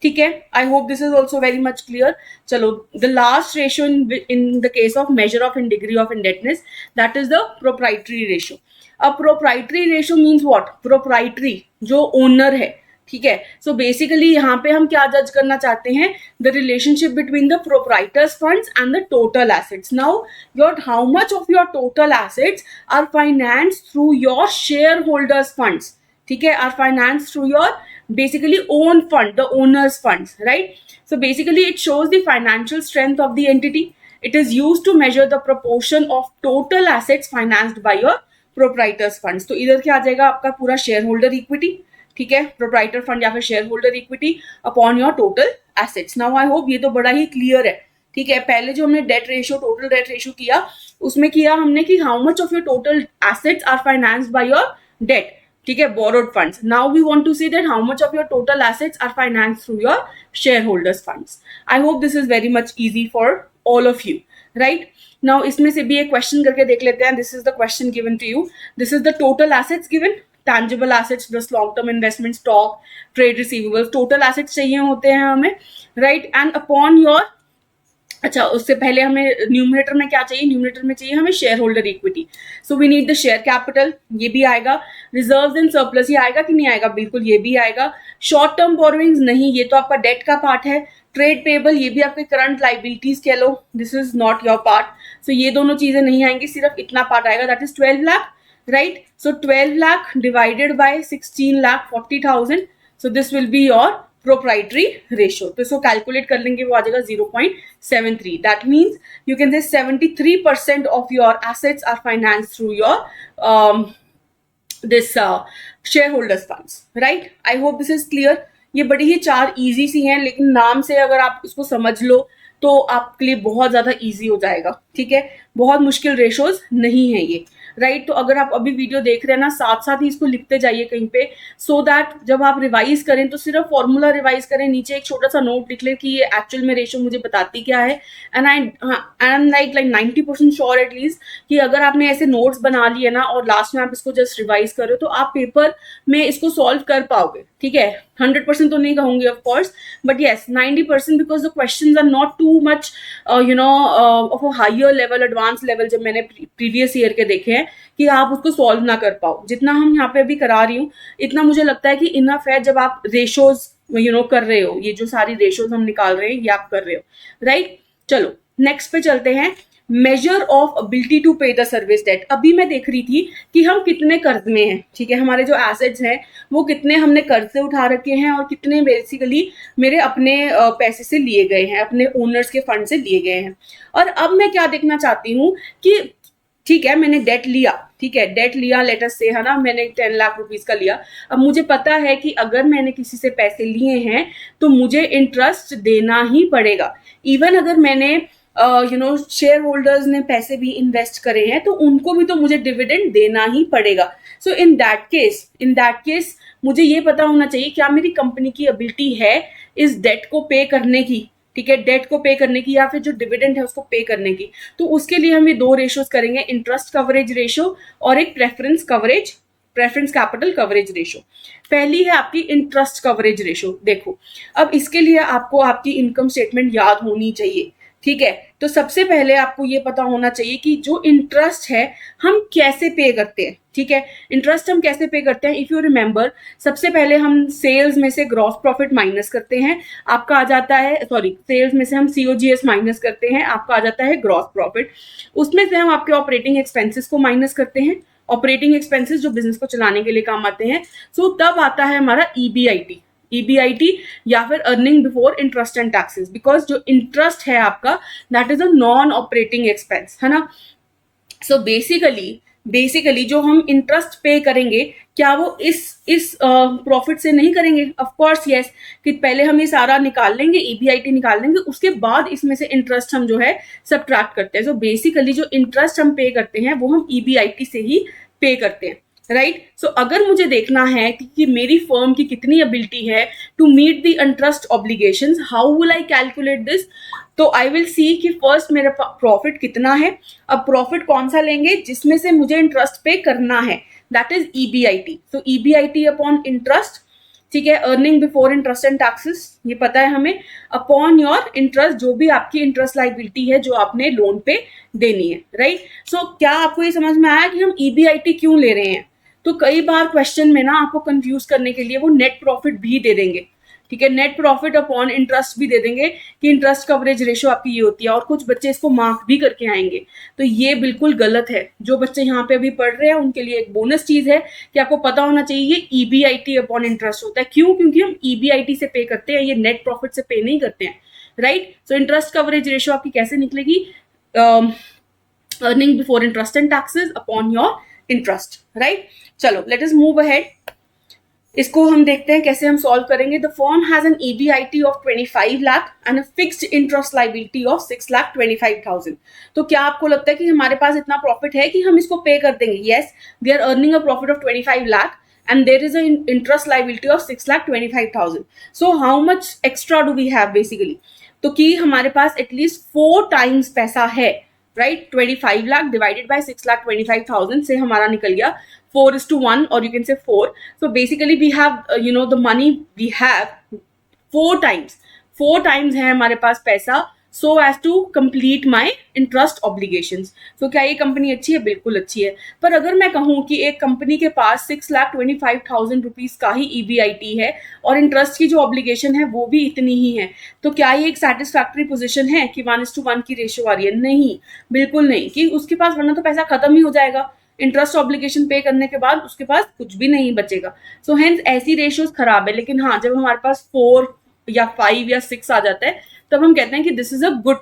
Speaker 1: ठीक है, I hope this is also very much clear. चलो, the last ratio in the case of measure of in degree of indebtedness, that is the proprietary ratio. अब proprietary ratio means what? Proprietary जो owner है, ठीक है। So basically यहाँ पे हम क्या जज करना चाहते हैं? The relationship between the proprietors funds and the total assets. Now your how much of your total assets are finance through your share holders funds, ठीक है, are finance through your basically own fund, the owner's funds, right? So basically it shows the financial strength of the entity. It is used to measure the proportion of total assets financed by your proprietors funds. तो इधर क्या आ जाएगा आपका पूरा share holder equity, ठीक है, proprietor fund या फिर share holder equity upon your total assets. Now I hope ये तो बड़ा ही क्लियर है, ठीक है। पहले जो हमने debt ratio, total debt ratio किया, उसमें किया हमने कि how much of your total assets are financed by your debt, ठीक है, borrowed funds. Now we want to see that how much of your total assets are financed through your shareholders funds. I hope this is very much easy for all of you, right? Now इसमें से भी एक question करके देख लेते हैं। This is the question given to you. This is the total assets given, tangible assets plus long term investment, stock, trade receivables, total assets चाहिए होते हैं हमें, right? And upon your, अच्छा, उससे पहले हमें न्यूमरेटर में क्या चाहिए? न्यूमरेटर में चाहिए हमें share holder equity. So we need the share capital, ये भी आएगा। रिजर्व्स एंड सरप्लस, ये आएगा कि नहीं आएगा? बिल्कुल ये भी आएगा। शॉर्ट टर्म बोरोइंग्स नहीं, ये तो आपका डेट का पार्ट है। ट्रेड पेबल, ये भी आपके करंट लाइबिलिटीज कह लो, this is not your part. So ये दोनों चीजें नहीं आएंगी, सिर्फ इतना पार्ट आएगा, that is 12 lakh, right? So 12 lakh divided by 16,40,000, so this will be your proprietary ratio. तो इसको कैलकुलेट कर लेंगे, वो आ जाएगा 0.73। That means you can say 73% of your assets are finance through your this share holders funds, right? I hope this is clear. ये बड़ी ही चार easy सी हैं, लेकिन नाम से अगर आप इसको समझ लो तो आपके लिए बहुत ज्यादा इजी हो जाएगा, ठीक है। बहुत मुश्किल रेशोज नहीं है ये, राइट? तो अगर आप अभी वीडियो देख रहे हैं ना, साथ साथ ही इसको लिखते जाइए कहीं पे, सो दैट जब आप रिवाइज करें तो सिर्फ फॉर्मूला रिवाइज करें, नीचे एक छोटा सा नोट लिख लें कि ये एक्चुअल में रेशो मुझे बताती क्या है। And I am like 90% sure at least कि अगर आपने ऐसे नोट्स बना लिए ना और लास्ट में आप इसको जस्ट रिवाइज करो तो आप पेपर में इसको सॉल्व कर पाओगे, ठीक है। 100% तो नहीं कहूंगी of course, but yes 90%, because the questions are not too much of a higher level, advance level, जब मैंने प्रीवियस ईयर के देखे हैं, कि आप उसको सॉल्व ना कर पाओ। जितना हम यहाँ पे अभी करा रही हूँ, इतना मुझे लगता है कि इनफ है जब आप रेशोज कर रहे हो, ये जो सारी रेशोज हम निकाल रहे हैं ये आप कर रहे हो, राइट? चलो नेक्स्ट पे चलते हैं। मेजर ऑफ एबिलिटी टू पे द सर्विस डेट। अभी मैं देख रही थी कि हम कितने कर्ज में हैं, ठीक है, हमारे जो एसेट्स हैं वो कितने हमने कर्ज से उठा रखे हैं और कितने बेसिकली मेरे अपने पैसे से लिए गए हैं, अपने ओनर्स के फंड से लिए गए हैं। और अब मैं क्या देखना चाहती हूँ कि ठीक है, मैंने डेट लिया, ठीक है, डेट लिया, लेटर से, है ना, मैंने 10 लाख रुपीज का लिया। अब मुझे पता है कि अगर मैंने किसी से पैसे लिए हैं तो मुझे इंटरेस्ट देना ही पड़ेगा। इवन अगर मैंने शेयर होल्डर्स ने पैसे भी इन्वेस्ट करे हैं तो उनको भी तो मुझे डिविडेंड देना ही पड़ेगा। सो इन दैट केस मुझे ये पता होना चाहिए क्या मेरी कंपनी की एबिलिटी है इस डेट को पे करने की, ठीक है, डेट को पे करने की या फिर जो डिविडेंड है उसको पे करने की। तो उसके लिए हम ये दो रेशियोज करेंगे, इंटरेस्ट कवरेज रेशियो और एक प्रेफरेंस कैपिटल कवरेज रेशियो। पहली है आपकी इंटरेस्ट कवरेज रेशियो। देखो, अब इसके लिए आपको आपकी इनकम स्टेटमेंट याद होनी चाहिए, ठीक है। तो सबसे पहले आपको ये पता होना चाहिए कि जो इंटरेस्ट है हम कैसे पे करते हैं, ठीक है। इंटरेस्ट हम कैसे पे करते हैं, इफ यू रिमेंबर, सबसे पहले हम सेल्स में से ग्रॉस प्रॉफिट माइनस करते हैं, आपका आ जाता है, सॉरी, सेल्स में से हम सीओजीएस माइनस करते हैं, आपका आ जाता है ग्रॉस प्रॉफिट। उसमें से हम आपके ऑपरेटिंग एक्सपेंसेस को माइनस करते हैं, ऑपरेटिंग एक्सपेंसेस जो बिजनेस को चलाने के लिए काम आते हैं। सो तब आता है हमारा ईबीआईटी या फिर earning before interest and taxes, because जो इंटरेस्ट है आपका that is a non operating expense, है ना। सो बेसिकली जो हम इंटरेस्ट पे करेंगे, क्या वो इस प्रॉफिट से नहीं करेंगे? ऑफ कोर्स यस, कि पहले हम ये सारा निकाल लेंगे, ईबीआईटी निकाल लेंगे, उसके बाद इसमें से इंटरेस्ट हम जो है सब्ट्रैक्ट करते हैं। सो बेसिकली जो इंटरेस्ट हम पे करते हैं वो हम ईबीआईटी से ही पे करते हैं, राइट। सो अगर मुझे देखना है कि मेरी फर्म की कितनी एबिलिटी है to meet the interest obligations, how will I calculate this? तो आई विल सी कि फर्स्ट मेरा प्रॉफिट कितना है। अब प्रॉफिट कौन सा लेंगे जिसमें से मुझे इंटरेस्ट पे करना है, that is EBIT. So EBIT upon interest, ठीक है, earning before interest and taxes, ये पता है हमें, अपॉन योर इंटरेस्ट, जो भी आपकी इंटरेस्ट लाइबिलिटी है जो आपने लोन पे देनी है, राइट। सो क्या आपको ये समझ में आया कि हम ईबीआईटी क्यों ले रहे हैं? तो कई बार क्वेश्चन में ना आपको कंफ्यूज करने के लिए वो नेट प्रॉफिट भी दे देंगे, ठीक है, नेट प्रॉफिट अपॉन इंटरेस्ट भी दे देंगे कि इंटरेस्ट कवरेज रेशियो आपकी ये होती है, और कुछ बच्चे इसको मार्क भी करके आएंगे। तो ये बिल्कुल गलत है। जो बच्चे यहाँ पे अभी पढ़ रहे हैं उनके लिए एक बोनस चीज है कि आपको पता होना चाहिए ये ईबीआईटी अपॉन इंटरेस्ट होता है। क्यों? क्योंकि हम ईबीआईटी से पे करते हैं, ये नेट प्रॉफिट से पे नहीं करते हैं, right. So interest coverage ratio आपकी कैसे निकलेगी? Earning before interest and taxes upon your interest, right. चलो लेट अस मूव अहेड, इसको हम देखते हैं कैसे हम सॉल्व करेंगे। The firm has an EBIT of 25 lakh and a fixed interest liability of 6,25,000। तो क्या आपको लगता है कि हमारे पास इतना प्रॉफिट है कि हम इसको पे कर देंगे? Yes, we are earning a profit of 25 lakh and there is an interest liability of 6,25,000. So how much extra do we have basically? तो कि हमारे पास एटलीस्ट 4 times पैसा है, राइट। 25 लाख डिवाइडेड बाय 6,25,000 से हमारा निकल गया 4:1, और यू कैन से 4. So basically we have the money we have 4 times है हमारे पास पैसा, so as to complete my interest obligations. So क्या ये कंपनी अच्छी है? बिल्कुल अच्छी है। पर अगर मैं कहूँ कि एक कंपनी के पास 6,25,000 रुपीज का ही ईबीआईटी है और इंटरेस्ट की जो ऑब्लिगेशन है वो भी इतनी ही है, तो क्या ये एक सेटिस्फैक्ट्री पोजीशन है कि 1:1 की रेशियो आ रही है? नहीं, बिल्कुल नहीं, कि उसके पास वरना तो पैसा खत्म ही हो जाएगा। इंटरेस्ट ऑब्लिगेशन पे करने के बाद उसके पास कुछ भी नहीं बचेगा। सो हेंस ऐसी रेशियोज खराब है। लेकिन हाँ, जब हमारे पास 4 या 5 या 6 आ जाता है तब हम कहते हैं कि this is a good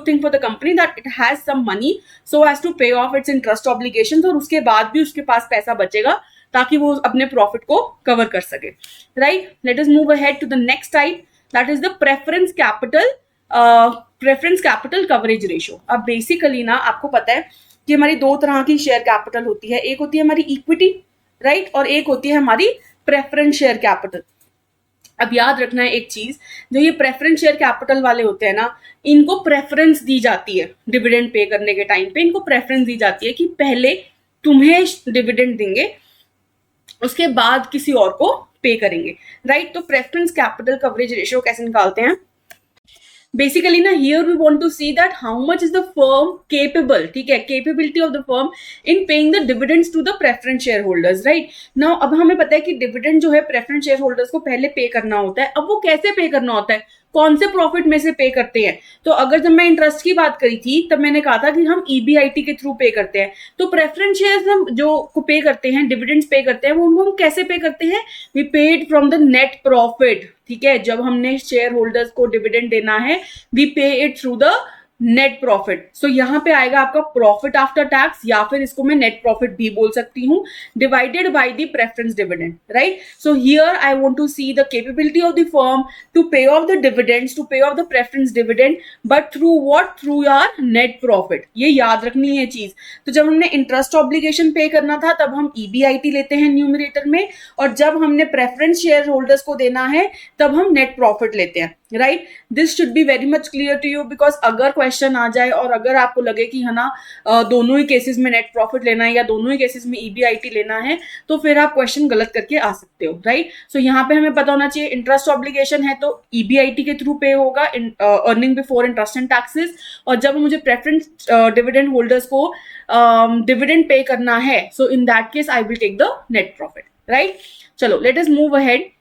Speaker 1: thing for the company that it has some money so as to pay off its interest obligations, और उसके बाद भी उसके पास पैसा बचेगा ताकि वो अपने प्रॉफिट को कवर कर सके, right. Let us move ahead to the next type, that is the preference capital coverage ratio. अब बेसिकली ना आपको पता है कि हमारी 2 तरह की शेयर कैपिटल होती है, एक होती है हमारी इक्विटी, राइट, और एक होती है हमारी प्रेफरेंस शेयर कैपिटल। अब याद रखना है एक चीज, जो ये प्रेफरेंस शेयर कैपिटल वाले होते हैं ना, इनको प्रेफरेंस दी जाती है डिविडेंड पे करने के टाइम पे, इनको प्रेफरेंस दी जाती है कि पहले तुम्हें डिविडेंड देंगे, उसके बाद किसी और को पे करेंगे, राइट। तो प्रेफरेंस कैपिटल कवरेज रेशियो कैसे निकालते हैं? बेसिकली ना, here we want to see that how much is the firm capable, ठीक है, capability of the firm in paying the dividends to the preference share holders, right. Now अब हमें पता है कि डिविडेंड जो है प्रेफरेंस शेयर होल्डर्स को पहले पे करना होता है। अब वो कैसे पे करना होता है, कौन से प्रॉफिट में से पे करते हैं? तो अगर जब मैं इंटरेस्ट की बात करी थी तब मैंने कहा था कि हम ईबीआईटी के थ्रू पे करते हैं। तो प्रेफरेंस शेयर्स हम जो को पे करते हैं, डिविडेंड्स पे करते हैं, वो उनको हम कैसे पे करते हैं? We paid from the net profit, ठीक है। जब हमने शेयर होल्डर्स को डिविडेंड देना है, we pay it through the net profit. So यहां पे आएगा आपका प्रॉफिट आफ्टर टैक्स, या फिर इसको मैं नेट प्रॉफिट भी बोल सकती हूँ, divided by the preference dividend, right. So here I want to see the capability of the firm to pay off the dividends, to pay off the preference dividend, but through what? Through your net profit. ये याद रखनी है चीज। तो जब हमने interest obligation पे करना था तब हम ईबीआईटी लेते हैं न्यूमरेटर में, और जब हमने प्रेफरेंस शेयर होल्डर्स को देना है तब हम नेट प्रॉफिट लेते हैं, right. This should be very much clear to you, because अगर क्वेश्चन आ जाए और अगर आपको लगे कि है ना दोनों ही केसेस में नेट प्रॉफिट लेना है या दोनों ही केसेस में ईबीआईटी लेना है, तो फिर आप क्वेश्चन गलत करके आ सकते हो, राइट. सो यहाँ पे हमें पता होना चाहिए इंटरेस्ट ऑब्लिगेशन है तो ईबीआईटी के थ्रू पे होगा, earning before interest and taxes. और जब मुझे प्रेफरेंस डिविडेंड होल्डर्स को डिविडेंड पे करना है, so in that case I will take the net profit, right. चलो, let us move ahead.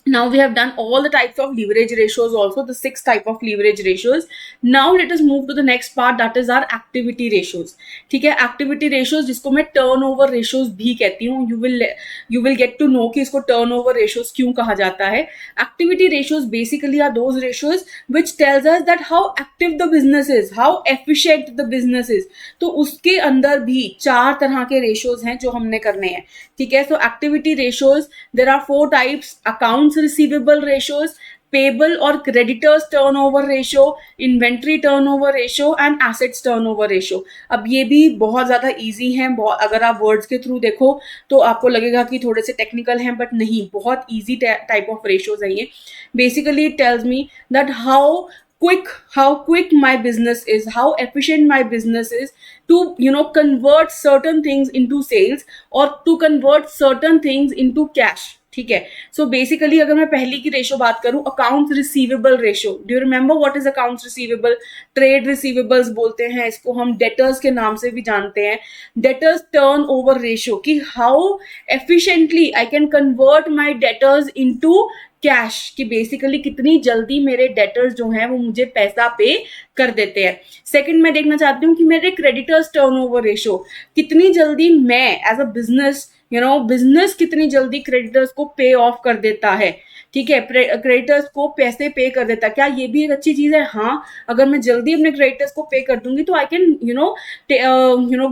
Speaker 1: Now we have done all the types of leverage ratios, also the 6 type of leverage ratios. Now let us move to the next part, that is our activity ratios. ठीक है, activity ratios जिसको मैं turnover ratios भी कहती हूँ. You will get to know कि इसको turnover ratios क्यों कहा जाता है. Activity ratios basically are those ratios which tells us that how active the business is, how efficient the business is. तो उसके अंदर भी 4 तरह के ratios हैं जो हमने करने हैं. ठीक है, so activity ratios there are 4 types: accounts receivable ratios, payable or creditors turnover ratio, inventory turnover ratio and assets turnover ratio. अब ये भी बहुत ज़्यादा easy हैं. अगर आप words के थ्रू देखो तो आपको लगेगा कि थोड़े से technical हैं, but नहीं, बहुत easy type of ratios हैं ये. Basically it tells me that how quick my business is, how efficient my business is to convert certain things into sales or to convert certain things into cash. ठीक है, so basically अगर मैं पहली की ratio बात करूं, accounts receivable ratio. Do you remember what is accounts receivable? Trade receivables बोलते हैं इसको, हम डेटर्स के नाम से भी जानते हैं. डेटर्स टर्न ओवर रेशो, कि how efficiently I can convert my debtors into cash, कि बेसिकली कितनी जल्दी मेरे डेटर्स जो हैं वो मुझे पैसा पे कर देते हैं. सेकंड मैं देखना चाहती हूँ कि मेरे क्रेडिटर्स टर्नओवर रेशो, कितनी जल्दी मैं एज अ बिजनेस बिजनेस कितनी जल्दी क्रेडिटर्स को पे ऑफ कर देता है. ठीक है, क्रेडिटर्स को पैसे पे कर देता है. क्या ये भी एक अच्छी चीज है? हाँ, अगर मैं जल्दी अपने क्रेडिटर्स को पे कर दूंगी तो I can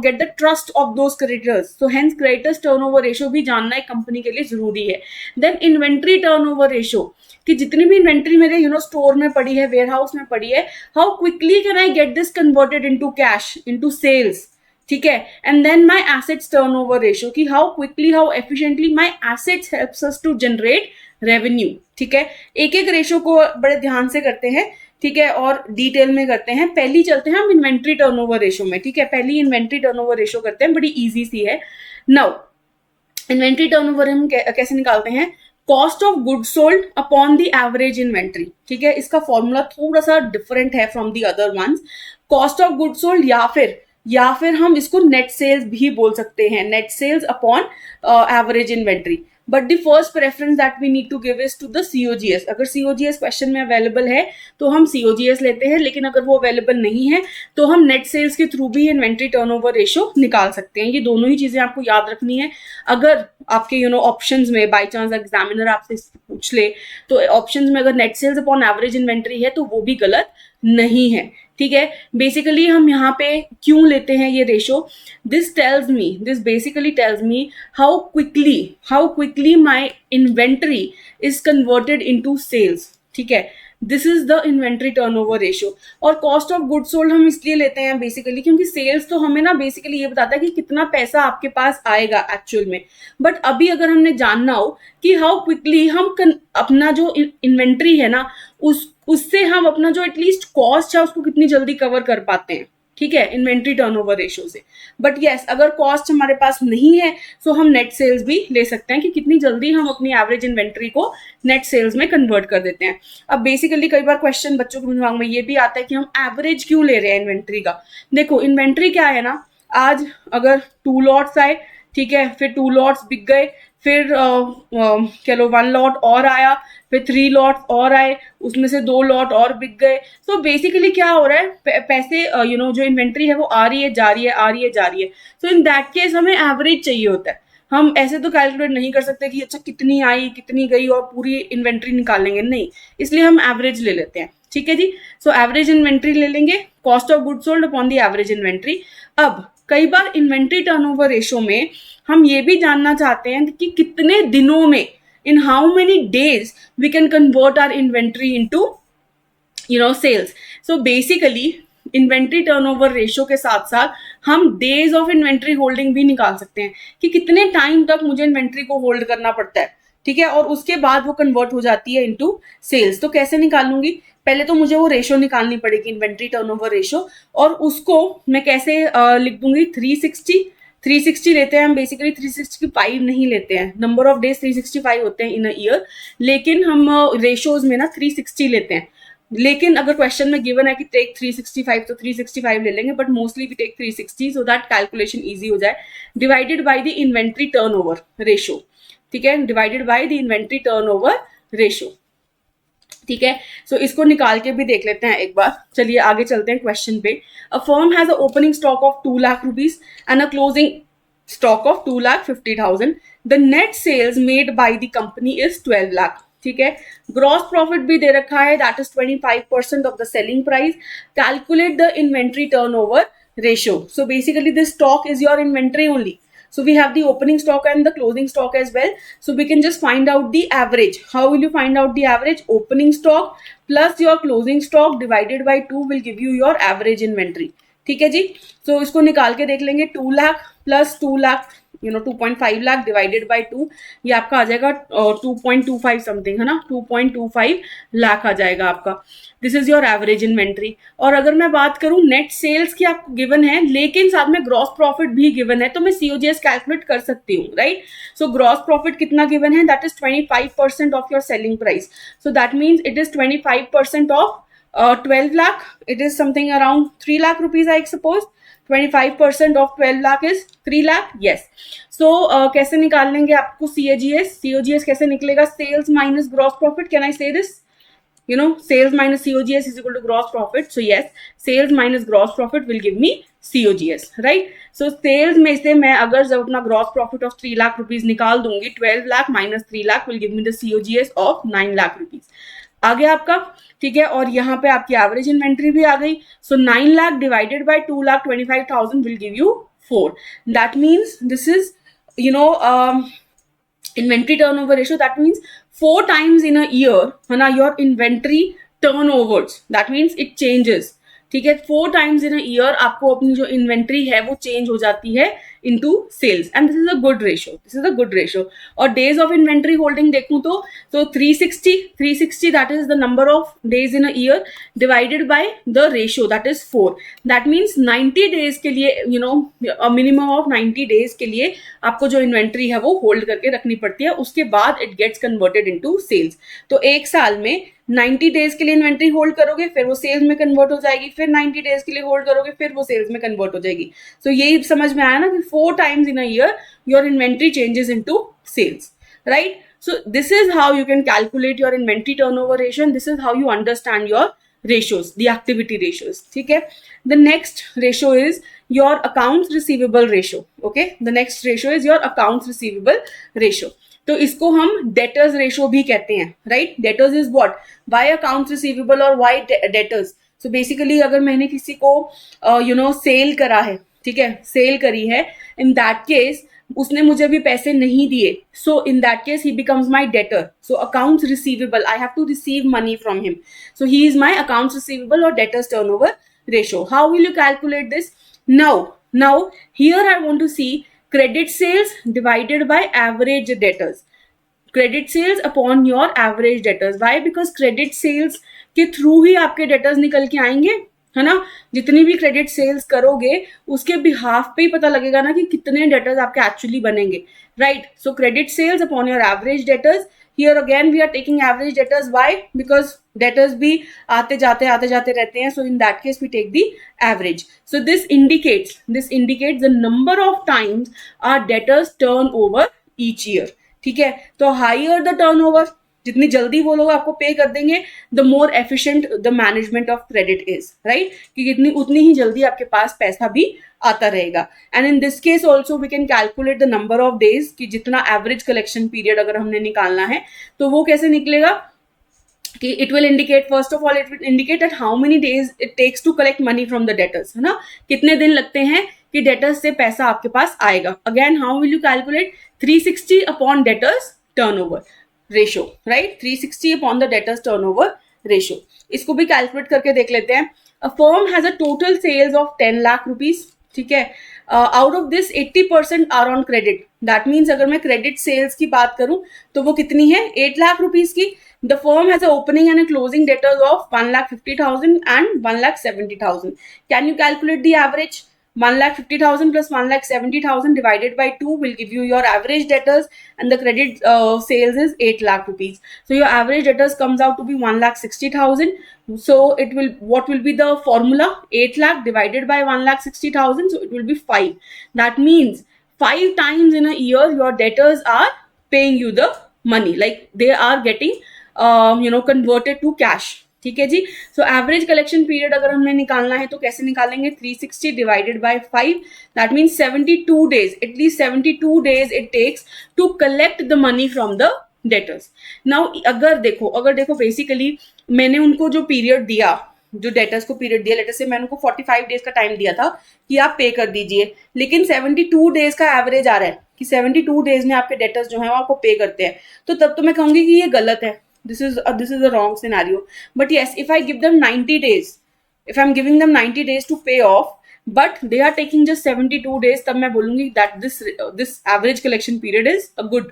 Speaker 1: get the trust of those creditors. So hence creditors turnover ratio भी जानना एक कंपनी के लिए जरूरी है. देन इन्वेंट्री टर्नओवर रेशो, कि जितनी भी इन्वेंट्री मेरे स्टोर में पड़ी है, वेयर हाउस में पड़ी है, how quickly can I get this converted into cash, into sales. ठीक है, and then my assets turnover ratio, कि how quickly, how efficiently my assets helps us to generate revenue. ठीक है, एक एक रेशो को बड़े ध्यान से करते हैं. ठीक है, और डिटेल में करते हैं. पहली चलते हैं हम इन्वेंट्री टर्नओवर रेशो में. ठीक है, पहली इन्वेंट्री टर्नओवर रेशो करते हैं, बड़ी इजी सी है. नाउ इन्वेंट्री टर्नओवर हम कैसे निकालते हैं? Cost of good sold upon the average inventory. ठीक है, इसका फॉर्मूला थोड़ा सा डिफरेंट है from the other ones. Cost of good sold या फिर हम इसको नेट सेल्स भी बोल सकते हैं, net sales upon average inventory. But the first preference that we need to give is to the COGS. अगर सीओजीएस क्वेश्चन में अवेलेबल है तो हम सीओजीएस लेते हैं, लेकिन अगर वो अवेलेबल नहीं है तो हम नेट सेल्स के थ्रू भी इन्वेंट्री टर्नओवर रेशो निकाल सकते हैं. ये दोनों ही चीजें आपको याद रखनी है. अगर आपके ऑप्शंस में बाय चांस एग्जामिनर आपसे पूछ ले तो ऑप्शंस में अगर net sales upon average inventory है तो वो भी गलत नहीं है. ठीक है, बेसिकली हम यहाँ पे क्यों लेते हैं ये ratio? This basically tells me how quickly my inventory is converted into sales. ठीक है, this is the inventory turnover ratio. और कॉस्ट ऑफ गुड सोल्ड हम इसलिए लेते हैं बेसिकली क्योंकि सेल्स तो हमें ना बेसिकली ये बताता है कि कितना पैसा आपके पास आएगा एक्चुअल में. बट अभी अगर हमने जानना हो कि हाउ क्विकली हम अपना जो इन्वेंट्री है ना उससे हम अपना जो एटलीस्ट कॉस्ट है उसको कितनी जल्दी कवर कर पाते हैं. ठीक है, इन्वेंट्री टर्नओवर रेशो से. बट यस, अगर कॉस्ट हमारे पास नहीं है तो हम नेट सेल्स भी ले सकते हैं कि कितनी जल्दी हम अपनी एवरेज इन्वेंट्री को नेट सेल्स में कन्वर्ट कर देते हैं. अब बेसिकली कई बार क्वेश्चन बच्चों के दिमाग में ये भी आता है कि हम एवरेज क्यों ले रहे हैं इन्वेंट्री का. देखो, इन्वेंट्री क्या है ना, आज अगर 2 लॉट्स आए, ठीक है, फिर 2 लॉट्स बिक गए, फिर चलो 1 लॉट और आया, फिर 3 लॉट और आए, उसमें से 2 लॉट और बिक गए. सो बेसिकली क्या हो रहा है, पैसे जो इन्वेंट्री है वो आ रही है, जा रही है, आ रही है, जा रही है. सो इन दैट केस हमें एवरेज चाहिए होता है. हम ऐसे तो कैलकुलेट नहीं कर सकते कि अच्छा कितनी आई कितनी गई और पूरी इन्वेंट्री निकालेंगे, नहीं, इसलिए हम एवरेज ले लेते हैं. ठीक है जी, सो एवरेज इन्वेंट्री ले लेंगे, cost of good sold upon the average inventory. अब कई बार इन्वेंट्री टर्नओवर रेशो में हम ये भी जानना चाहते हैं कि कितने दिनों में, in how many days we can convert our inventory into sales. So basically inventory turnover ratio के साथ साथ हम डेज ऑफ इन्वेंट्री होल्डिंग भी निकाल सकते हैं कि कितने टाइम तक मुझे इन्वेंट्री को होल्ड करना पड़ता है. ठीक है, और उसके बाद वो कन्वर्ट हो जाती है इनटू सेल्स। तो कैसे निकालूंगी, पहले तो मुझे वो रेशो निकालनी पड़ेगी, इन्वेंट्री टर्नओवर रेशो, और उसको मैं कैसे लिख दूंगी, 360 लेते हैं हम बेसिकली, 365 नहीं लेते हैं, नंबर ऑफ डेज 365 होते हैं इन अ ईयर, लेकिन हम रेशोज में ना 360 लेते हैं। लेकिन अगर क्वेश्चन में गिवन है कि टेक 365 तो 365 ले लेंगे, but mostly we take 360 so that calculation easy हो जाए। Divided by the inventory turnover ratio, ठीक है, divided by the inventory turnover ratio, ठीक है। सो इसको निकाल के भी देख लेते हैं एक बार। चलिए आगे चलते हैं क्वेश्चन पे। A firm has a opening stock of 2 lakh rupees and a closing stock of 2,50,000। The net sales made by the company is 12 lakh, ठीक है। ग्रॉस प्रॉफिट भी दे रखा है, that is 25% of the selling price. Calculate the inventory turnover ratio. So basically this stock is your inventory only. So we have the opening stock and the closing stock as well. So we can just find out the average. How will you find out the average? Opening stock plus your closing stock divided by 2 will give you your average inventory. ठीक है जी. So इसको निकाल के देख लेंगे. 2 lakh plus 2 lakh 2.5 lakh divided by 2, ये आपका आ जाएगा 2.25 समथिंग, है ना, 2.25 लाख आ जाएगा आपका. This is your average inventory. और अगर मैं बात करूं नेट सेल्स की आपको गिवन है, लेकिन साथ में ग्रॉस प्रॉफिट भी गिवन है, तो मैं सीओजीएस कैलकुलेट कर सकती हूँ, राइट. सो ग्रॉस प्रॉफिट कितना गिवन है, that is 25% of your selling price. So that means it is 25% of 12 lakh. It is something around 3 lakh rupees, I suppose. 25% of 12 lakh is 3 lakh. Yes. So कैसे निकाल लेंगे आपको COGS? COGS कैसे निकलेगा? Sales minus gross profit. Can I say this? Sales minus COGS is equal to gross profit. So yes, sales minus gross profit will give me COGS, right? So sales में से मैं अगर जब अपना gross profit of 3 lakh rupees निकाल दूंगी, 12 lakh minus 3 lakh will give me the COGS of 9 lakh rupees. आ गया आपका, ठीक है. और यहाँ पे आपकी एवरेज इन्वेंट्री भी आ गई. सो 9 lakh divided bye 2,25,000 will give you 4. That means this is inventory turnover ratio. That means 4 times in a year, है ना, your inventory turnovers. That means it changes, ठीक है. 4 times in a year आपको अपनी जो inventory है वो चेंज हो जाती है into sales, and this is a good ratio. This is a good ratio. और days of inventory holding देखूं तो 360 that is the number of days in a year divided by the ratio, that is 4. That means 90 days के लिए a minimum of 90 days के लिए आपको जो inventory है वो होल्ड करके रखनी पड़ती है. उसके बाद it gets converted into sales. तो एक साल में 90 डेज के लिए इन्वेंट्री होल्ड करोगे, फिर वो सेल्स में कन्वर्ट हो जाएगी, फिर 90 डेज के लिए होल्ड करोगे, फिर वो सेल्स में कन्वर्ट हो जाएगी. सो यही समझ में आया ना कि 4 times in a year your inventory changes into sales, right? So this is how you can calculate your inventory turnover ratio, and this is how you understand your ratios, the activity ratios. ठीक है. The next ratio is your accounts receivable ratio. Okay, the next ratio is your accounts receivable ratio. तो इसको हम debtors ratio भी कहते हैं, right. Debtors is what, why accounts receivable और why debtors. So basically अगर मैंने किसी को सेल करा है, ठीक है, सेल करी है, इन दैट केस उसने मुझे भी पैसे नहीं दिए, so in that case he becomes my debtor. So accounts receivable, I have to receive money from him, so he is my accounts receivable और debtors turnover ratio. How will you calculate this? Now here I want to see credit sales divided by average debtors. Credit sales upon your average debtors. Why? Because credit sales के through ही आपके debtors निकल के आएंगे, है ना. जितनी भी credit sales करोगे उसके बिहाफ पे ही पता लगेगा ना कि कितने debtors आपके एक्चुअली बनेंगे, right? So credit sales upon your average debtors. Here again we are taking average debtors. Why? Because debtors भी आते जाते रहते हैं. So in that case we take the average. So this indicates the number of times our debtors turn over each year. ठीक है. तो higher the turnover, जितनी जल्दी वो लोग आपको पे कर देंगे, the more efficient the management of credit is, right. कि उतनी ही जल्दी आपके पास पैसा भी आता रहेगा. And in this case also we can calculate the number of days, कि जितना एवरेज कलेक्शन पीरियड अगर हमने निकालना है तो वो कैसे निकलेगा कि it will indicate, first of all it will indicate at how many days it takes to collect money from the debtors, है ना. कितने दिन लगते हैं कि डेटर्स से पैसा आपके पास आएगा. Again how will you calculate? 360 upon debtors turnover ratio, right. 360 upon the debtors turnover ratio. इसको भी कैलकुलेट करके देख लेते हैं. A firm has a total sales of 10 lakh rupees. ठीक है. Out of this 80% are on credit. That means अगर मैं क्रेडिट सेल्स की बात करूं तो वो कितनी है, 8 लाख रुपीज की. The firm has a opening and closing debtors of 1,50,000 and 1,70,000. Can you calculate the average? 1,50,000 plus 1,70,000 divided by 2 will give you your average debtors, and the credit sales is 8 lakh rupees. So your average debtors comes out to be 1,60,000. So it will, what will be the formula? 8 lakh divided by 1,60,000, so it will be 5. That means 5 times in a year your debtors are paying you the money, like they are getting converted to cash. ठीक है जी. So average collection period अगर हमें निकालना है तो कैसे निकालेंगे? 360 divided by 5. That means 72 days, at least 72 days it takes to collect the money from the debtors. Now अगर देखो बेसिकली मैंने उनको जो पीरियड दिया, जो डेटर्स को पीरियड दिया, लेटर से मैंने उनको 45 डेज का टाइम दिया था कि आप पे कर दीजिए, लेकिन 72 डेज का एवरेज आ रहा है कि 72 डेज में आपके डेटर्स जो है वो आपको पे करते हैं. तो तब तो मैं कहूंगी कि ये गलत है. This is a wrong scenario. But yes, if I give them 90 days, if I'm giving them 90 days to pay off, but they are taking just 72 days, तब मैं बोलूंगी that this average collection period is a good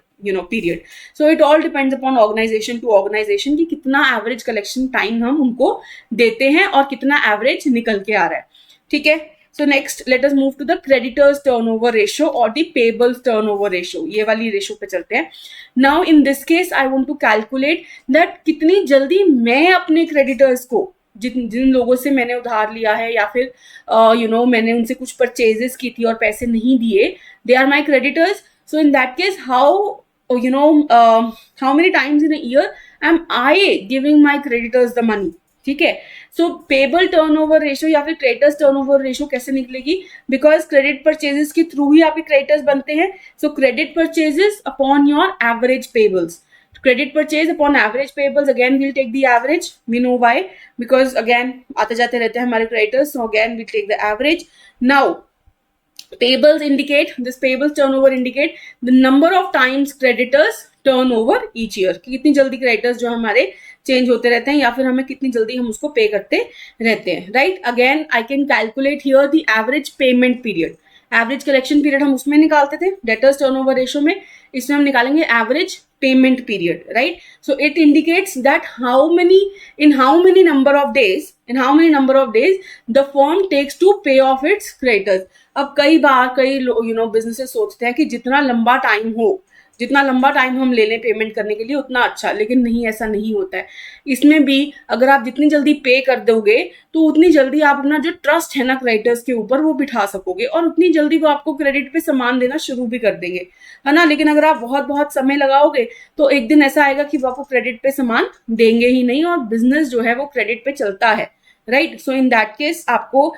Speaker 1: period. So it all depends upon organization to organization कि कितना average collection time हम उनको देते हैं और कितना average निकल के आ रहा है. ठीक है. So next, let us move to the creditors turnover ratio or the payables turnover ratio. ये वाली रेशो पे चलते हैं. Now in this case, I want to calculate that कितनी जल्दी मैं अपने creditors को, जिन लोगों से मैंने उधार लिया है या फिर मैंने उनसे कुछ परचेजेस की थी और पैसे नहीं दिए, they are my creditors. So in that case, how many times in a year am I giving my creditors the money? ठीक है. सो पेबल टर्नओवर रेशियो या फिर क्रेडिटर्स टर्नओवर रेशियो कैसे निकलेगी? बिकॉज क्रेडिट परचेजेस के थ्रू ही आपके creditors बनते हैं. So credit purchases upon your average payables. Credit purchase upon average payables, again will take the average. We know why, because again आते जाते रहते हैं हमारे creditors. So again will take the average. Now payables indicate, this payables turnover indicate the number of times creditors turnover each year, कि कितनी जल्दी creditors जो हमारे चेंज होते रहते हैं या फिर हमें कितनी जल्दी हम उसको पे करते रहते हैं. Right. Again I can calculate here the average payment period. Average collection period हम उसमें निकालते थे डेटर्स टर्नओवर रेशियो में. इसमें हम निकालेंगे average payment period. Right. So it indicates that how many number of days the firm takes to pay off its creditors. अब कई बार कई बिजनेसेस सोचते हैं कि जितना लंबा टाइम हम ले लें पेमेंट करने के लिए उतना अच्छा, लेकिन नहीं, ऐसा नहीं होता है. इसमें भी अगर आप जितनी जल्दी पे कर दोगे तो उतनी जल्दी आप अपना जो ट्रस्ट है ना क्रेडिटर्स के ऊपर वो बिठा सकोगे और उतनी जल्दी वो आपको क्रेडिट पे सामान देना शुरू भी कर देंगे, है ना. लेकिन अगर आप बहुत समय लगाओगे तो एक दिन ऐसा आएगा कि वो आपको क्रेडिट पे सामान देंगे ही नहीं और बिजनेस जो है वो क्रेडिट पे चलता है. Right. So in that case आपको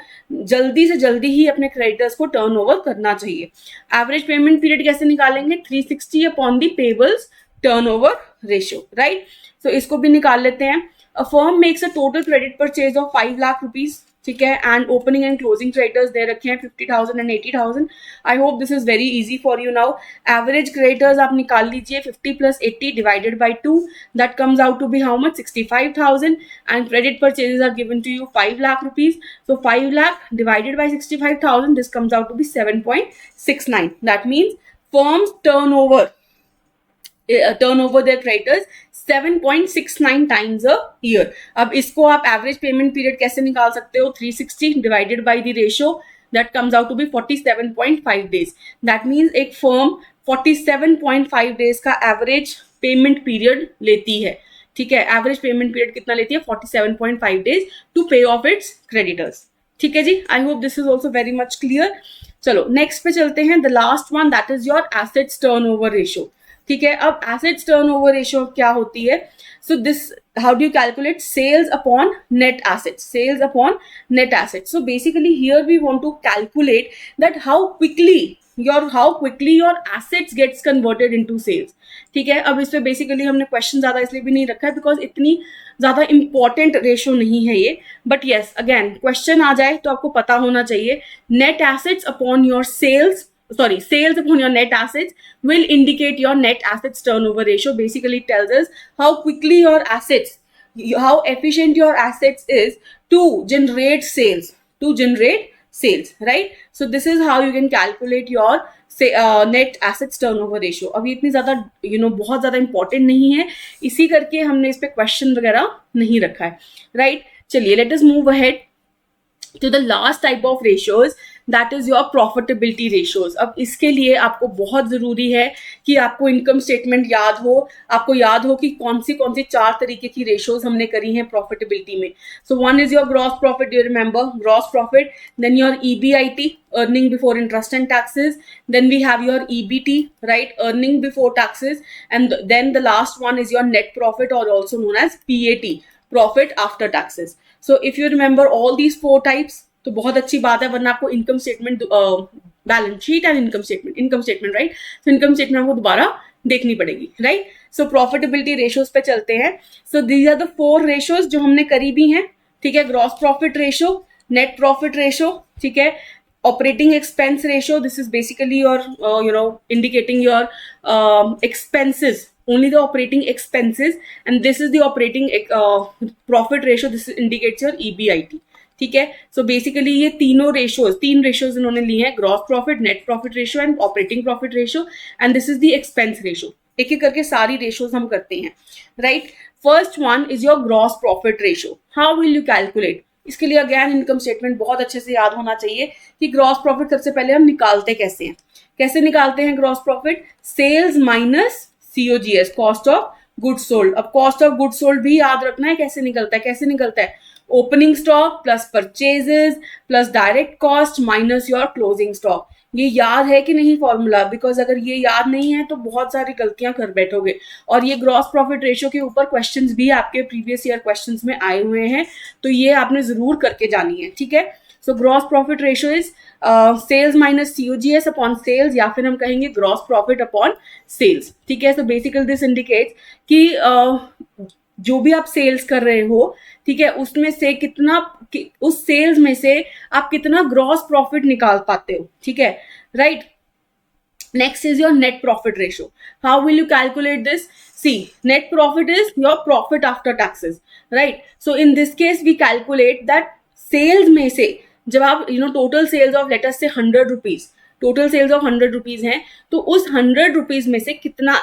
Speaker 1: जल्दी से जल्दी ही अपने क्रेडिटर्स को टर्न ओवर करना चाहिए. एवरेज पेमेंट पीरियड कैसे निकालेंगे? 360 upon the payables turnover ratio. Right. So इसको भी निकाल लेते हैं. A firm makes a total credit purchase of 5 lakh rupees. ठीक है. And opening and closing creditors दे रखे हैं 50,000 and 80,000. I hope this is very easy for you now. Average creditors आप निकाल लीजिए. 50 plus 80 divided by 2, that comes out to be how much? 65,000. and credit purchases are given to you 5 lakh rupees. So 5 lakh divided by 65,000, this comes out to be 7.69. that means firms turnover their creditors 7.69 times a year. अब इसको आप average payment period कैसे निकाल सकते हो? 360 divided by the ratio, that comes out to be 47.5 days. That means एक firm 47.5 days का average payment period लेती है. ठीक है. एवरेज पेमेंट पीरियड कितना लेती है? 47.5 days to pay off its creditors. ठीक है जी. I hope this is also very much clear. चलो नेक्स्ट पे चलते हैं. The last one, that is your assets turnover ratio. ठीक है. अब एसेट्स टर्नओवर रेशियो क्या होती है? So this, how do you calculate? Sales upon net assets. So basically here we want to calculate that how quickly your assets gets converted into sales. ठीक है. अब इस पे बेसिकली हमने क्वेश्चन ज्यादा इसलिए भी नहीं रखा है बिकॉज इतनी ज्यादा इंपॉर्टेंट रेशियो नहीं है ये. बट यस, अगेन क्वेश्चन आ जाए तो आपको पता होना चाहिए. Net assets upon your sales upon your net assets will indicate your net assets turnover ratio. Basically it tells us how quickly your assets, how efficient your assets is to generate sales, sales, right? So this is how you can calculate your net assets turnover ratio. अब ये इतनी ज़्यादा बहुत ज़्यादा important नहीं है, इसी करके हमने इस पे क्वेश्चन वगैरह नहीं रखा है, राइट? चलिए late us move ahead to the last type of ratios, that is your profitability ratios. अब इसके लिए आपको बहुत ज़रूरी है कि आपको इनकम स्टेटमेंट याद हो, आपको याद हो कि कौन सी 4 तरीके की रेशियोज हमने करी हैं प्रॉफिटेबिलिटी में. So one is your gross profit, do you remember gross profit? Then your EBIT, earning before interest and taxes. Then we have your EBT, right, earning before taxes. And then the last one is your net profit, or also known as PAT, profit after taxes. So if you remember all these 4 types, तो बहुत अच्छी बात है, वरना आपको income statement, balance sheet and income statement, right? तो income statement आपको दोबारा देखनी पड़ेगी, राइट? सो प्रॉफिटेबिलिटी रेशियोज पे चलते हैं. So these are the 4 ratios जो हमने करी भी हैं, ठीक है? Gross profit ratio, net profit ratio, ठीक है? Operating expense ratio, this is basically your indicating your expenses, only the operating expenses. And this is the operating profit ratio, this indicates your EBIT, ठीक है? So basically ये तीन ratios इन्होंने ली हैं, gross profit, net profit ratio and operating profit ratio. And this is the expense ratio. एक एक करके सारी रेशियोज हम करते हैं, right? First one is your gross profit ratio. How will you calculate? इसके लिए अगेन इनकम स्टेटमेंट बहुत अच्छे से याद होना चाहिए कि ग्रॉस प्रॉफिट सबसे पहले हम निकालते कैसे हैं. कैसे निकालते हैं gross profit? Sales minus COGS, cost of goods sold. अब कॉस्ट ऑफ गुड्स सोल्ड भी याद रखना है कैसे निकलता है. Opening stock plus purchases plus direct cost minus your closing stock. ये याद है कि नहीं फॉर्मूला? बिकॉज अगर ये याद नहीं है तो बहुत सारी गलतियां कर बैठोगे. और ये ग्रॉस प्रॉफिट रेशियो के ऊपर क्वेश्चंस भी आपके प्रीवियस ईयर क्वेश्चंस में आए हुए हैं, तो ये आपने जरूर करके जानी है, ठीक है? So gross profit ratio is sales minus COGS upon sales, या फिर हम कहेंगे ग्रॉस प्रॉफिट अपॉन सेल्स, ठीक है? सो बेसिकली दिस इंडिकेट्स कि जो भी आप सेल्स कर रहे हो, ठीक है, उसमें से कितना, उस सेल्स में से आप कितना ग्रॉस प्रॉफिट निकाल पाते हो, ठीक है, right? Next is your net profit ratio. How will you calculate this? See, net profit is your profit after taxes, right? So in this case we calculate that sales में से जब आप total sales of let us say 100 rupees, total sales of 100 rupees हैं, तो उस 100 rupees में से कितना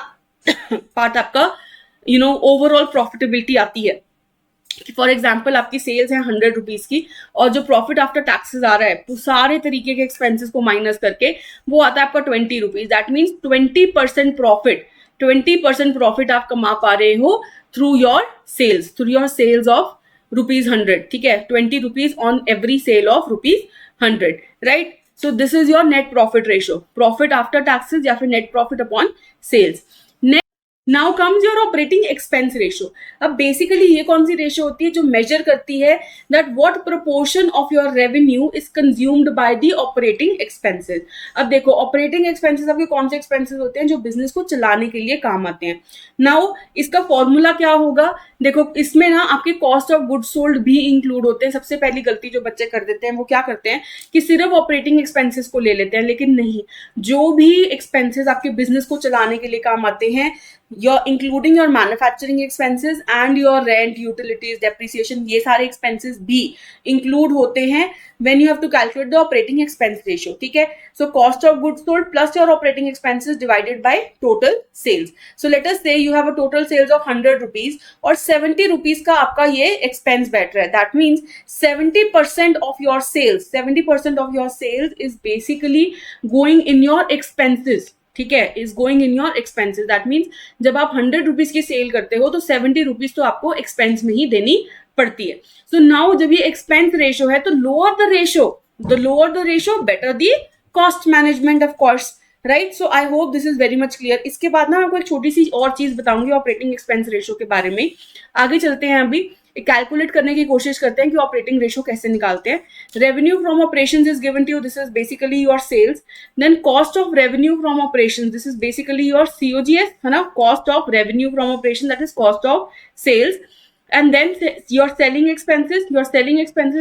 Speaker 1: पार्ट आपका ओवरऑल प्रॉफिटेबिलिटी आती है. फॉर एग्जाम्पल आपकी सेल्स है 100 रुपीज की, और जो प्रॉफिट आफ्टर टैक्सेस आ रहा है तो सारे तरीके के एक्सपेंसेस को माइनस करके वो आता है आपका 20 rupees. That means 20% profit, 20% profit आप कमा पा रहे हो थ्रू योर सेल्स ऑफ ₹100, ठीक है? 20 rupees on every sale of ₹100, right? So this is your net profit ratio, profit after taxes या फिर net profit upon sales. Now comes your operating expense ratio. अब बेसिकली ये कौन सी ratio होती है जो मेजर करती है that what proportion of your revenue is consumed by the operating expenses. अब देखो ऑपरेटिंग एक्सपेंसेस आपके कौन से एक्सपेंसेस होते हैं जो बिजनेस को चलाने के लिए काम आते हैं. नाउ इसका फॉर्मूला क्या होगा? देखो इसमें ना आपके कॉस्ट ऑफ गुड्स सोल्ड भी इंक्लूड होते हैं. सबसे पहली गलती जो बच्चे कर देते हैं वो क्या करते हैं कि सिर्फ ऑपरेटिंग एक्सपेंसेस को ले लेते हैं, लेकिन नहीं, जो भी एक्सपेंसेस आपके बिजनेस को चलाने के लिए काम आते हैं, including your manufacturing expenses and your rent, utilities, depreciation, ये सारे expenses भी include होते हैं when you have to calculate the operating expense ratio, ठीक है? So cost of goods sold plus your operating expenses divided by total sales. So let us say you have a total sales of 100 rupees और 70 rupees का आपका ये expense बैठ रहा है. That means 70% of your sales, 70% of your sales is basically going in your expenses, ठीक है? Is going in your expenses. That means जब आप 100 रुपीज की सेल करते हो तो 70 रुपीज तो आपको एक्सपेंस में ही देनी पड़ती है. सो नाउ जब ये एक्सपेंस रेशियो है तो lower the ratio better the cost management of course, right? So I hope this is very much clear. इसके बाद ना आपको एक छोटी सी और चीज बताऊंगी ऑपरेटिंग एक्सपेंस रेशियो के बारे में. आगे चलते हैं, अभी कैलकुलेट करने की कोशिश करते हैं कि ऑपरेटिंग रेशियो कैसे निकालते हैं. Revenue from operations is given to you, this is basically your sales. Then cost of revenue from operations, this is basically your COGS, है ना? Cost of revenue from operation, that is cost of sales. And then your selling expenses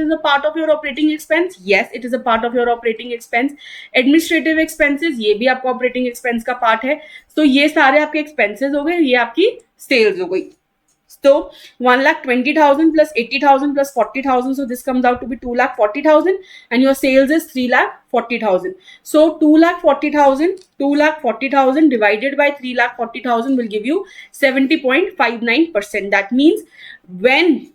Speaker 1: is a part of your operating expense. Yes, it is a part of your operating expense. Administrative expenses, ये भी आपका operating expense का part है. So ये सारे आपके expenses हो गए, ये आपकी sales हो गई. So 1,20,000 plus 80,000 plus 40,000. So this comes out to be 2,40,000 and your sales is 3,40,000. So 2,40,000 divided by 3,40,000 will give you 70.59%. That means when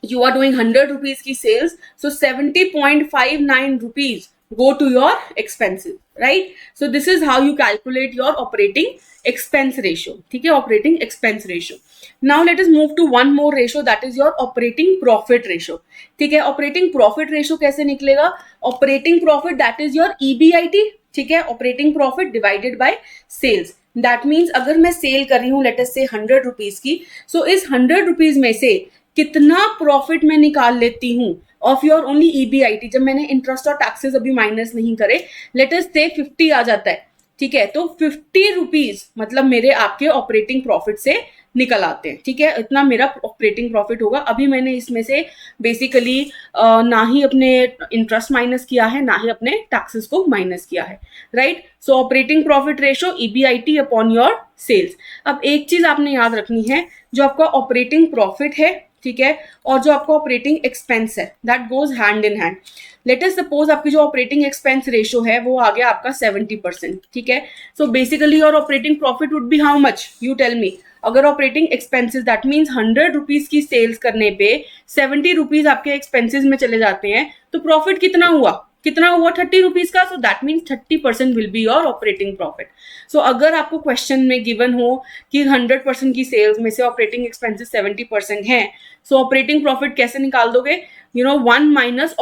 Speaker 1: you are doing 100 rupees की sales, so 70.59 rupees go to your expenses, right? So this is how you calculate your operating expense ratio. ठीक है, operating expense ratio. Now let us move to one more ratio, that is your operating profit ratio. ठीक है, operating profit ratio कैसे निकलेगा? Operating profit, that is your EBIT. ठीक है, operating profit divided by sales. That means अगर मैं cell कर रही हूँ लेट अस से 100 रुपीज की, सो इस 100 रुपीज में से कितना प्रॉफिट मैं निकाल लेती हूँ ऑफ योर ओनली EBIT, जब मैंने इंटरेस्ट और टैक्सेस अभी माइनस नहीं करे, लेट अस से 50 आ जाता है. ठीक है, तो 50 रुपीज मतलब मेरे आपके ऑपरेटिंग प्रॉफिट से निकल आते हैं. ठीक है, इतना मेरा ऑपरेटिंग प्रॉफिट होगा. अभी मैंने इसमें से बेसिकली ना ही अपने इंटरेस्ट माइनस किया है, ना ही अपने टैक्सेस को माइनस किया है, right? So operating profit ratio EBIT upon your sales. अब एक चीज आपने याद रखनी है, जो आपका ऑपरेटिंग प्रॉफिट है, ठीक है, और जो आपका ऑपरेटिंग एक्सपेंस है, that goes hand in hand. Let us suppose आपकी जो ऑपरेटिंग एक्सपेंस रेशो है वो आ गया आपका 70%. ठीक है, so basically your operating profit would be how much, you tell me. अगर operating expenses, that means 100 rupees की सेल्स करने पे 70 रुपीज आपके एक्सपेंसेस में चले जाते हैं, तो प्रॉफिट कितना हुआ? 30 रुपीज का. So that means 30% will be your operating profit. So अगर आपको क्वेश्चन में गिवन हो कि 100% की सेल्स में से ऑपरेटिंग एक्सपेंसेस 70% है, सो ऑपरेटिंग प्रॉफिट कैसे निकाल दोगे? 1 माइनस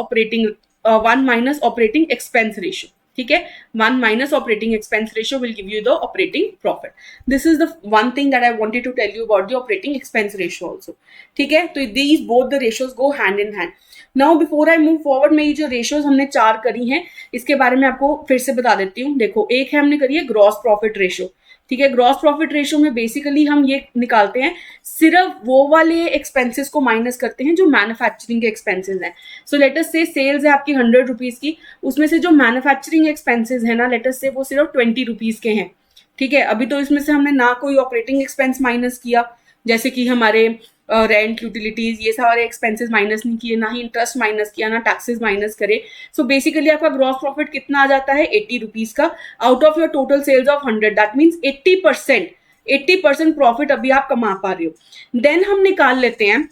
Speaker 1: ऑपरेटिंग एक्सपेंस रेशियो. ठीक है, 1 minus operating expense ratio will give you the operating profit. This is the one thing that I wanted to tell you about the operating expense ratio also. ठीक है, तो these both the ratios go hand in hand. Now before I move forward, मैं ये जो ratios हमने 4 करी हैं, इसके बारे में आपको फिर से बता देती हूँ. देखो, एक है हमने करी है ग्रॉस प्रॉफिट रेशियो. ठीक है, ग्रॉस प्रॉफिट रेशियो में बेसिकली हम ये निकालते हैं, सिर्फ वो वाले एक्सपेंसेस को माइनस करते हैं जो मैन्युफैक्चरिंग के एक्सपेंसेस हैं. सो लेट अस से सेल्स है आपकी 100 रुपीज की, उसमें से जो मैन्युफैक्चरिंग एक्सपेंसेस है ना, लेट अस से वो सिर्फ 20 रुपीज के हैं. ठीक है, अभी तो इसमें से हमने ना कोई ऑपरेटिंग एक्सपेंस माइनस किया, जैसे कि हमारे रेंट, यूटिलिटीज, ये सारे एक्सपेंसेस माइनस नहीं किए, ना ही इंटरेस्ट माइनस किया, ना टैक्सेस माइनस करे. सो बेसिकली आपका ग्रॉस प्रॉफिट कितना आ जाता है? 80 रुपीज का out of your total sales of 100. That means 80% profit अभी आप कमा पा रहे हो. देन हम निकाल लेते हैं,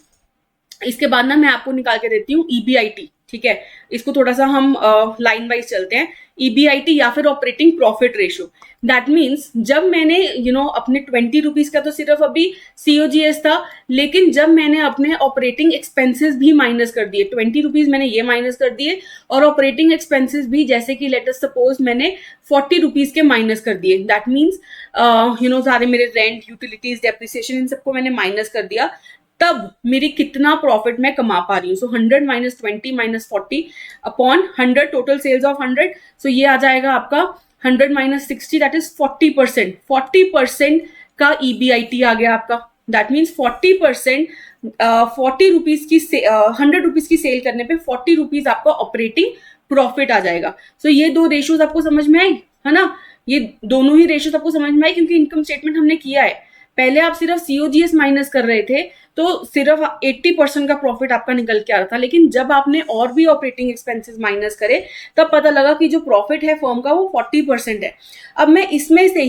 Speaker 1: इसके बाद ना मैं आपको निकाल के देती हूँ EBIT. ठीक है, इसको थोड़ा सा हम लाइन वाइज चलते हैं. EBIT या फिर operating profit ratio. That means जब मैंने अपने 20 रुपीज का तो सिर्फ अभी COGS था, लेकिन जब मैंने अपने ऑपरेटिंग एक्सपेंसेस भी माइनस कर दिए, 20 रुपीज मैंने ये माइनस कर दिए, और ऑपरेटिंग एक्सपेंसेस भी, जैसे कि लेट अस सपोज मैंने 40 रुपीज के माइनस कर दिए. दैट मीन्स सारे मेरे रेंट, यूटिलिटीज, डेप्रिसिएशन, इन सबको मैंने माइनस कर दिया, तब मेरी कितना प्रॉफिट मैं कमा पा रही हूँ. So 100 minus 20 minus 40 upon 100 total sales of 100. So ये आ जाएगा आपका 100 माइनस 60, दैट इज 40%. 40% का EBIT आ गया आपका. दैट मीन्स 40%, 40 रुपीज की 100 रुपीज की सेल करने पे 40 रुपीज आपका ऑपरेटिंग प्रॉफिट आ जाएगा. सो ये दो रेशियोज आपको समझ में आई है ना? ये दोनों ही रेशियोज आपको समझ में आई, क्योंकि इनकम स्टेटमेंट हमने किया है. पहले आप सिर्फ COGS माइनस कर रहे थे, तो सिर्फ 80% का प्रॉफिट आपका निकल के आ रहा था, लेकिन जब आपने और भी ऑपरेटिंग एक्सपेंसेस माइनस करे, तब पता लगा कि जो प्रॉफिट है फर्म का वो 40% है. अब मैं इसमें से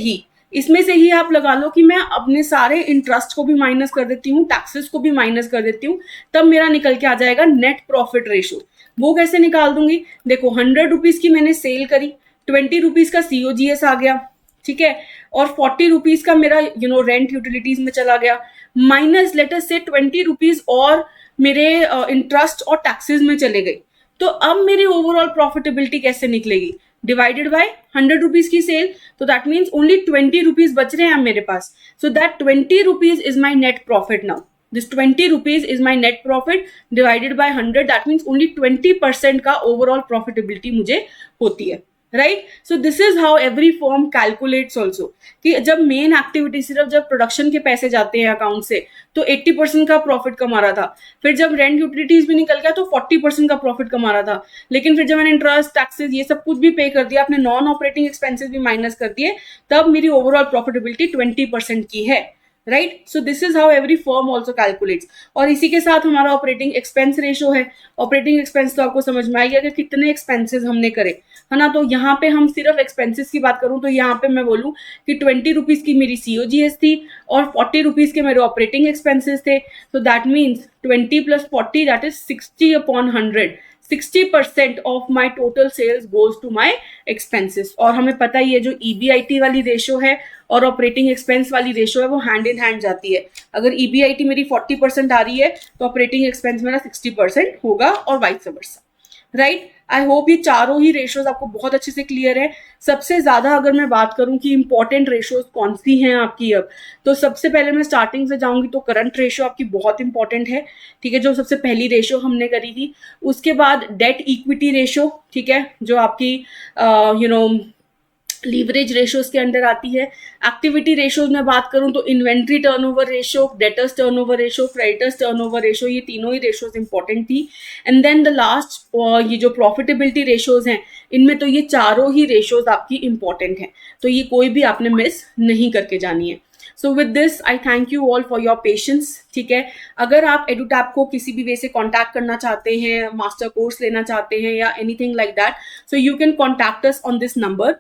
Speaker 1: ही आप लगा लो कि मैं अपने सारे इंटरेस्ट को भी माइनस कर देती हूँ, टैक्सेस को भी माइनस कर देती हूँ, तब मेरा निकल के आ जाएगा नेट प्रॉफिट रेशियो. वो कैसे निकाल दूंगी? देखो, 100 रुपीज की मैंने सेल करी, 20 रुपीज का COGS आ गया, ठीक है, और 40 रुपीज का मेरा रेंट, यूटिलिटीज में चला गया, माइनस लेट अस से 20 रुपीज और मेरे इंटरेस्ट और टैक्सेस में चले गए. तो अब मेरी ओवरऑल प्रॉफिटेबिलिटी कैसे निकलेगी? डिवाइडेड बाय 100 रुपीज की सेल, तो दैट मीन्स ओनली 20 रुपीज बच रहे हैं मेरे पास. So that 20 rupees is my net profit. Now this 20 rupees is my net profit divided by 100. that means only 20% का overall profitability मुझे होती है, right? So this is how every firm calculates also, कि जब मेन एक्टिविटी, सिर्फ जब production के पैसे जाते हैं अकाउंट से, तो 80% का प्रॉफिट कमा रहा था. फिर जब रेंट, यूटिलिटीज भी निकल गया तो 40% का प्रॉफिट कमा रहा था. लेकिन फिर जब मैंने इंटरेस्ट, टैक्सेस, ये सब कुछ भी पे कर दिया, अपने नॉन ऑपरेटिंग एक्सपेंसेस भी माइनस कर दिए, तब मेरी ओवरऑल प्रॉफिटेबिलिटी 20% की है. Right. So this is how every firm also calculates. और इसी के साथ हमारा ऑपरेटिंग एक्सपेंस रेशो है. ऑपरेटिंग एक्सपेंस तो आपको समझ में आएगा कि कितने एक्सपेंसेस हमने करे, है ना. तो यहाँ पे हम सिर्फ एक्सपेंसेस की बात करूँ तो यहाँ पे मैं बोलूँ कि 20 रुपीज की मेरी COGS थी और 40 रुपीज के मेरे ऑपरेटिंग एक्सपेंसेस थे. तो that means 20 + 40 that is 60/100. 60% of my total sales goes to my expenses. और हमें पता ही है जो EBIT वाली रेशो है और ऑपरेटिंग एक्सपेंस वाली रेशो है वो हैंड इन हैंड जाती है. अगर EBIT मेरी 40% आ रही है तो ऑपरेटिंग एक्सपेंस मेरा 60% होगा और vice versa. Right. I hope ये चारों ही रेशोज आपको बहुत अच्छे से क्लियर है. सबसे ज्यादा अगर मैं बात करूं कि इंपॉर्टेंट रेशोज कौन सी हैं आपकी अब, तो सबसे पहले मैं स्टार्टिंग से जाऊंगी तो करंट रेशो आपकी बहुत इंपॉर्टेंट है. ठीक है, जो सबसे पहली रेशो हमने करी थी. उसके बाद डेट इक्विटी रेशो, ठीक है, जो आपकी लीवरेज रेशोज के अंडर आती है. एक्टिविटी रेशोज में बात करूं तो inventory turnover ratio, debtors turnover ratio, creditors turnover ratio, ये तीनों ही रेशोज इंपॉर्टेंट थी. एंड देन द लास्ट ये जो प्रॉफिटेबिलिटी रेशोज हैं, इनमें तो ये चारों ही रेशोज आपकी इंपॉर्टेंट हैं. तो ये कोई भी आपने मिस नहीं करके जानी है. So with this I thank you all for your patience. ठीक है, अगर आप एडुटैप को किसी भी वे से कॉन्टैक्ट करना चाहते हैं, मास्टर कोर्स लेना चाहते हैं या anything like that, so you can contact us on this number.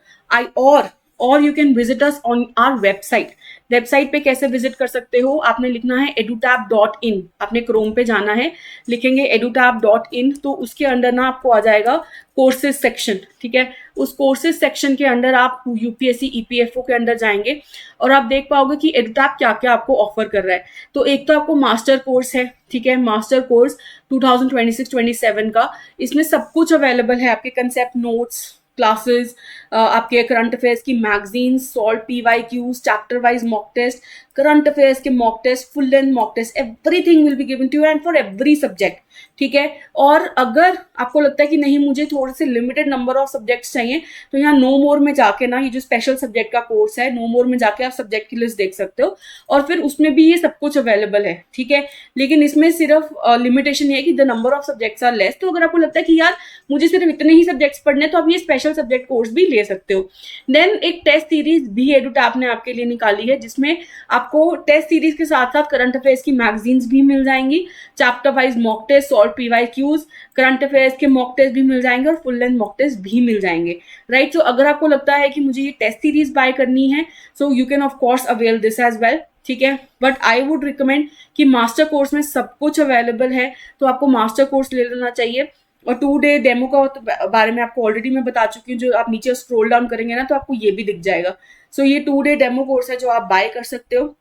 Speaker 1: और you can visit us on our website. Website पे कैसे विजिट कर सकते हो, आपने लिखना है edutap.in. आपने क्रोम पे जाना है, लिखेंगे edutap.in, तो उसके अंदर ना आपको आ जाएगा कोर्सेज सेक्शन. ठीक है, उस कोर्सेज सेक्शन के अंदर आप UPSC EPFO के अंदर जाएंगे और आप देख पाओगे कि एडुटैप क्या क्या आपको ऑफर कर रहा है. तो एक तो आपको मास्टर कोर्स है. ठीक है, मास्टर कोर्स 2026-27 का. इसमें सब कुछ अवेलेबल है, आपके कंसेप्ट नोट्स, क्लासेस, आपके करंट अफेयर्स की magazines, solve PYQs, chapter wise mock test, current affairs के mock test, full length mock test, everything will be given to you and for every subject. ठीक है, और अगर आपको लगता है कि नहीं मुझे थोड़े से लिमिटेड नंबर ऑफ सब्जेक्ट्स चाहिए, तो यहाँ नो मोर में जाके ना, ये जो स्पेशल सब्जेक्ट का कोर्स है, नो मोर में जाके आप सब्जेक्ट की लिस्ट देख सकते हो और फिर उसमें भी ये सब कुछ अवेलेबल है. ठीक है, लेकिन इसमें सिर्फ लिमिटेशन ये है कि the number of subjects are less. तो अगर आपको लगता है कि यार मुझे सिर्फ इतने ही सब्जेक्ट्स पढ़ने, तो आप ये स्पेशल सब्जेक्ट कोर्स भी ले सकते हो. देन एक टेस्ट सीरीज भी एडुटैप ने आपके लिए निकाली है, जिसमें आपको टेस्ट सीरीज के साथ साथ करंट अफेयर्स की मैगजीन्स भी मिल जाएंगी, chapter wise mock test, solve PYQs, current affairs के मॉक टेस्ट भी मिल जाएंगे और फुल लेंथ मॉक टेस्ट भी मिल जाएंगे. राइट. सो अगर आपको लगता है कि मुझे ये टेस्ट सीरीज बाय करनी है, so you can of course avail this as well. ठीक है, बट आई वुड रिकमेंड कि मास्टर कोर्स में सब कुछ अवेलेबल है, तो आपको मास्टर कोर्स ले लेना चाहिए. और 2 डे डेमो का तो बारे में आपको ऑलरेडी मैं बता चुकी हूँ, जो आप नीचे स्क्रॉल डाउन करेंगे ना तो आपको ये भी दिख जाएगा. सो ये 2 डे डेमो कोर्स है जो आप बाय कर सकते हो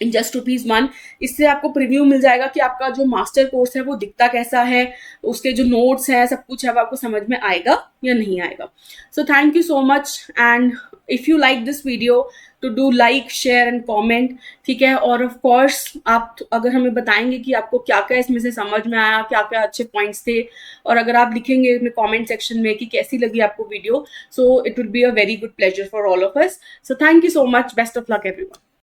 Speaker 1: इन जस्ट ₹1. इससे आपको प्रीव्यू मिल जाएगा कि आपका जो मास्टर कोर्स है वो दिखता कैसा है, उसके जो नोट्स हैं, सब कुछ है, वो आपको समझ में आएगा या नहीं आएगा. So thank you so much. And if you like this video to do like, share and comment. ठीक है, और ऑफ कोर्स आप अगर हमें बताएंगे कि आपको क्या क्या इसमें से समझ में आया, क्या क्या अच्छे पॉइंट्स थे, और अगर आप लिखेंगे इसमें कॉमेंट सेक्शन में कि कैसी लगी आपको video, so it will be a very good pleasure for all of us. So thank you so much. Best of luck everyone.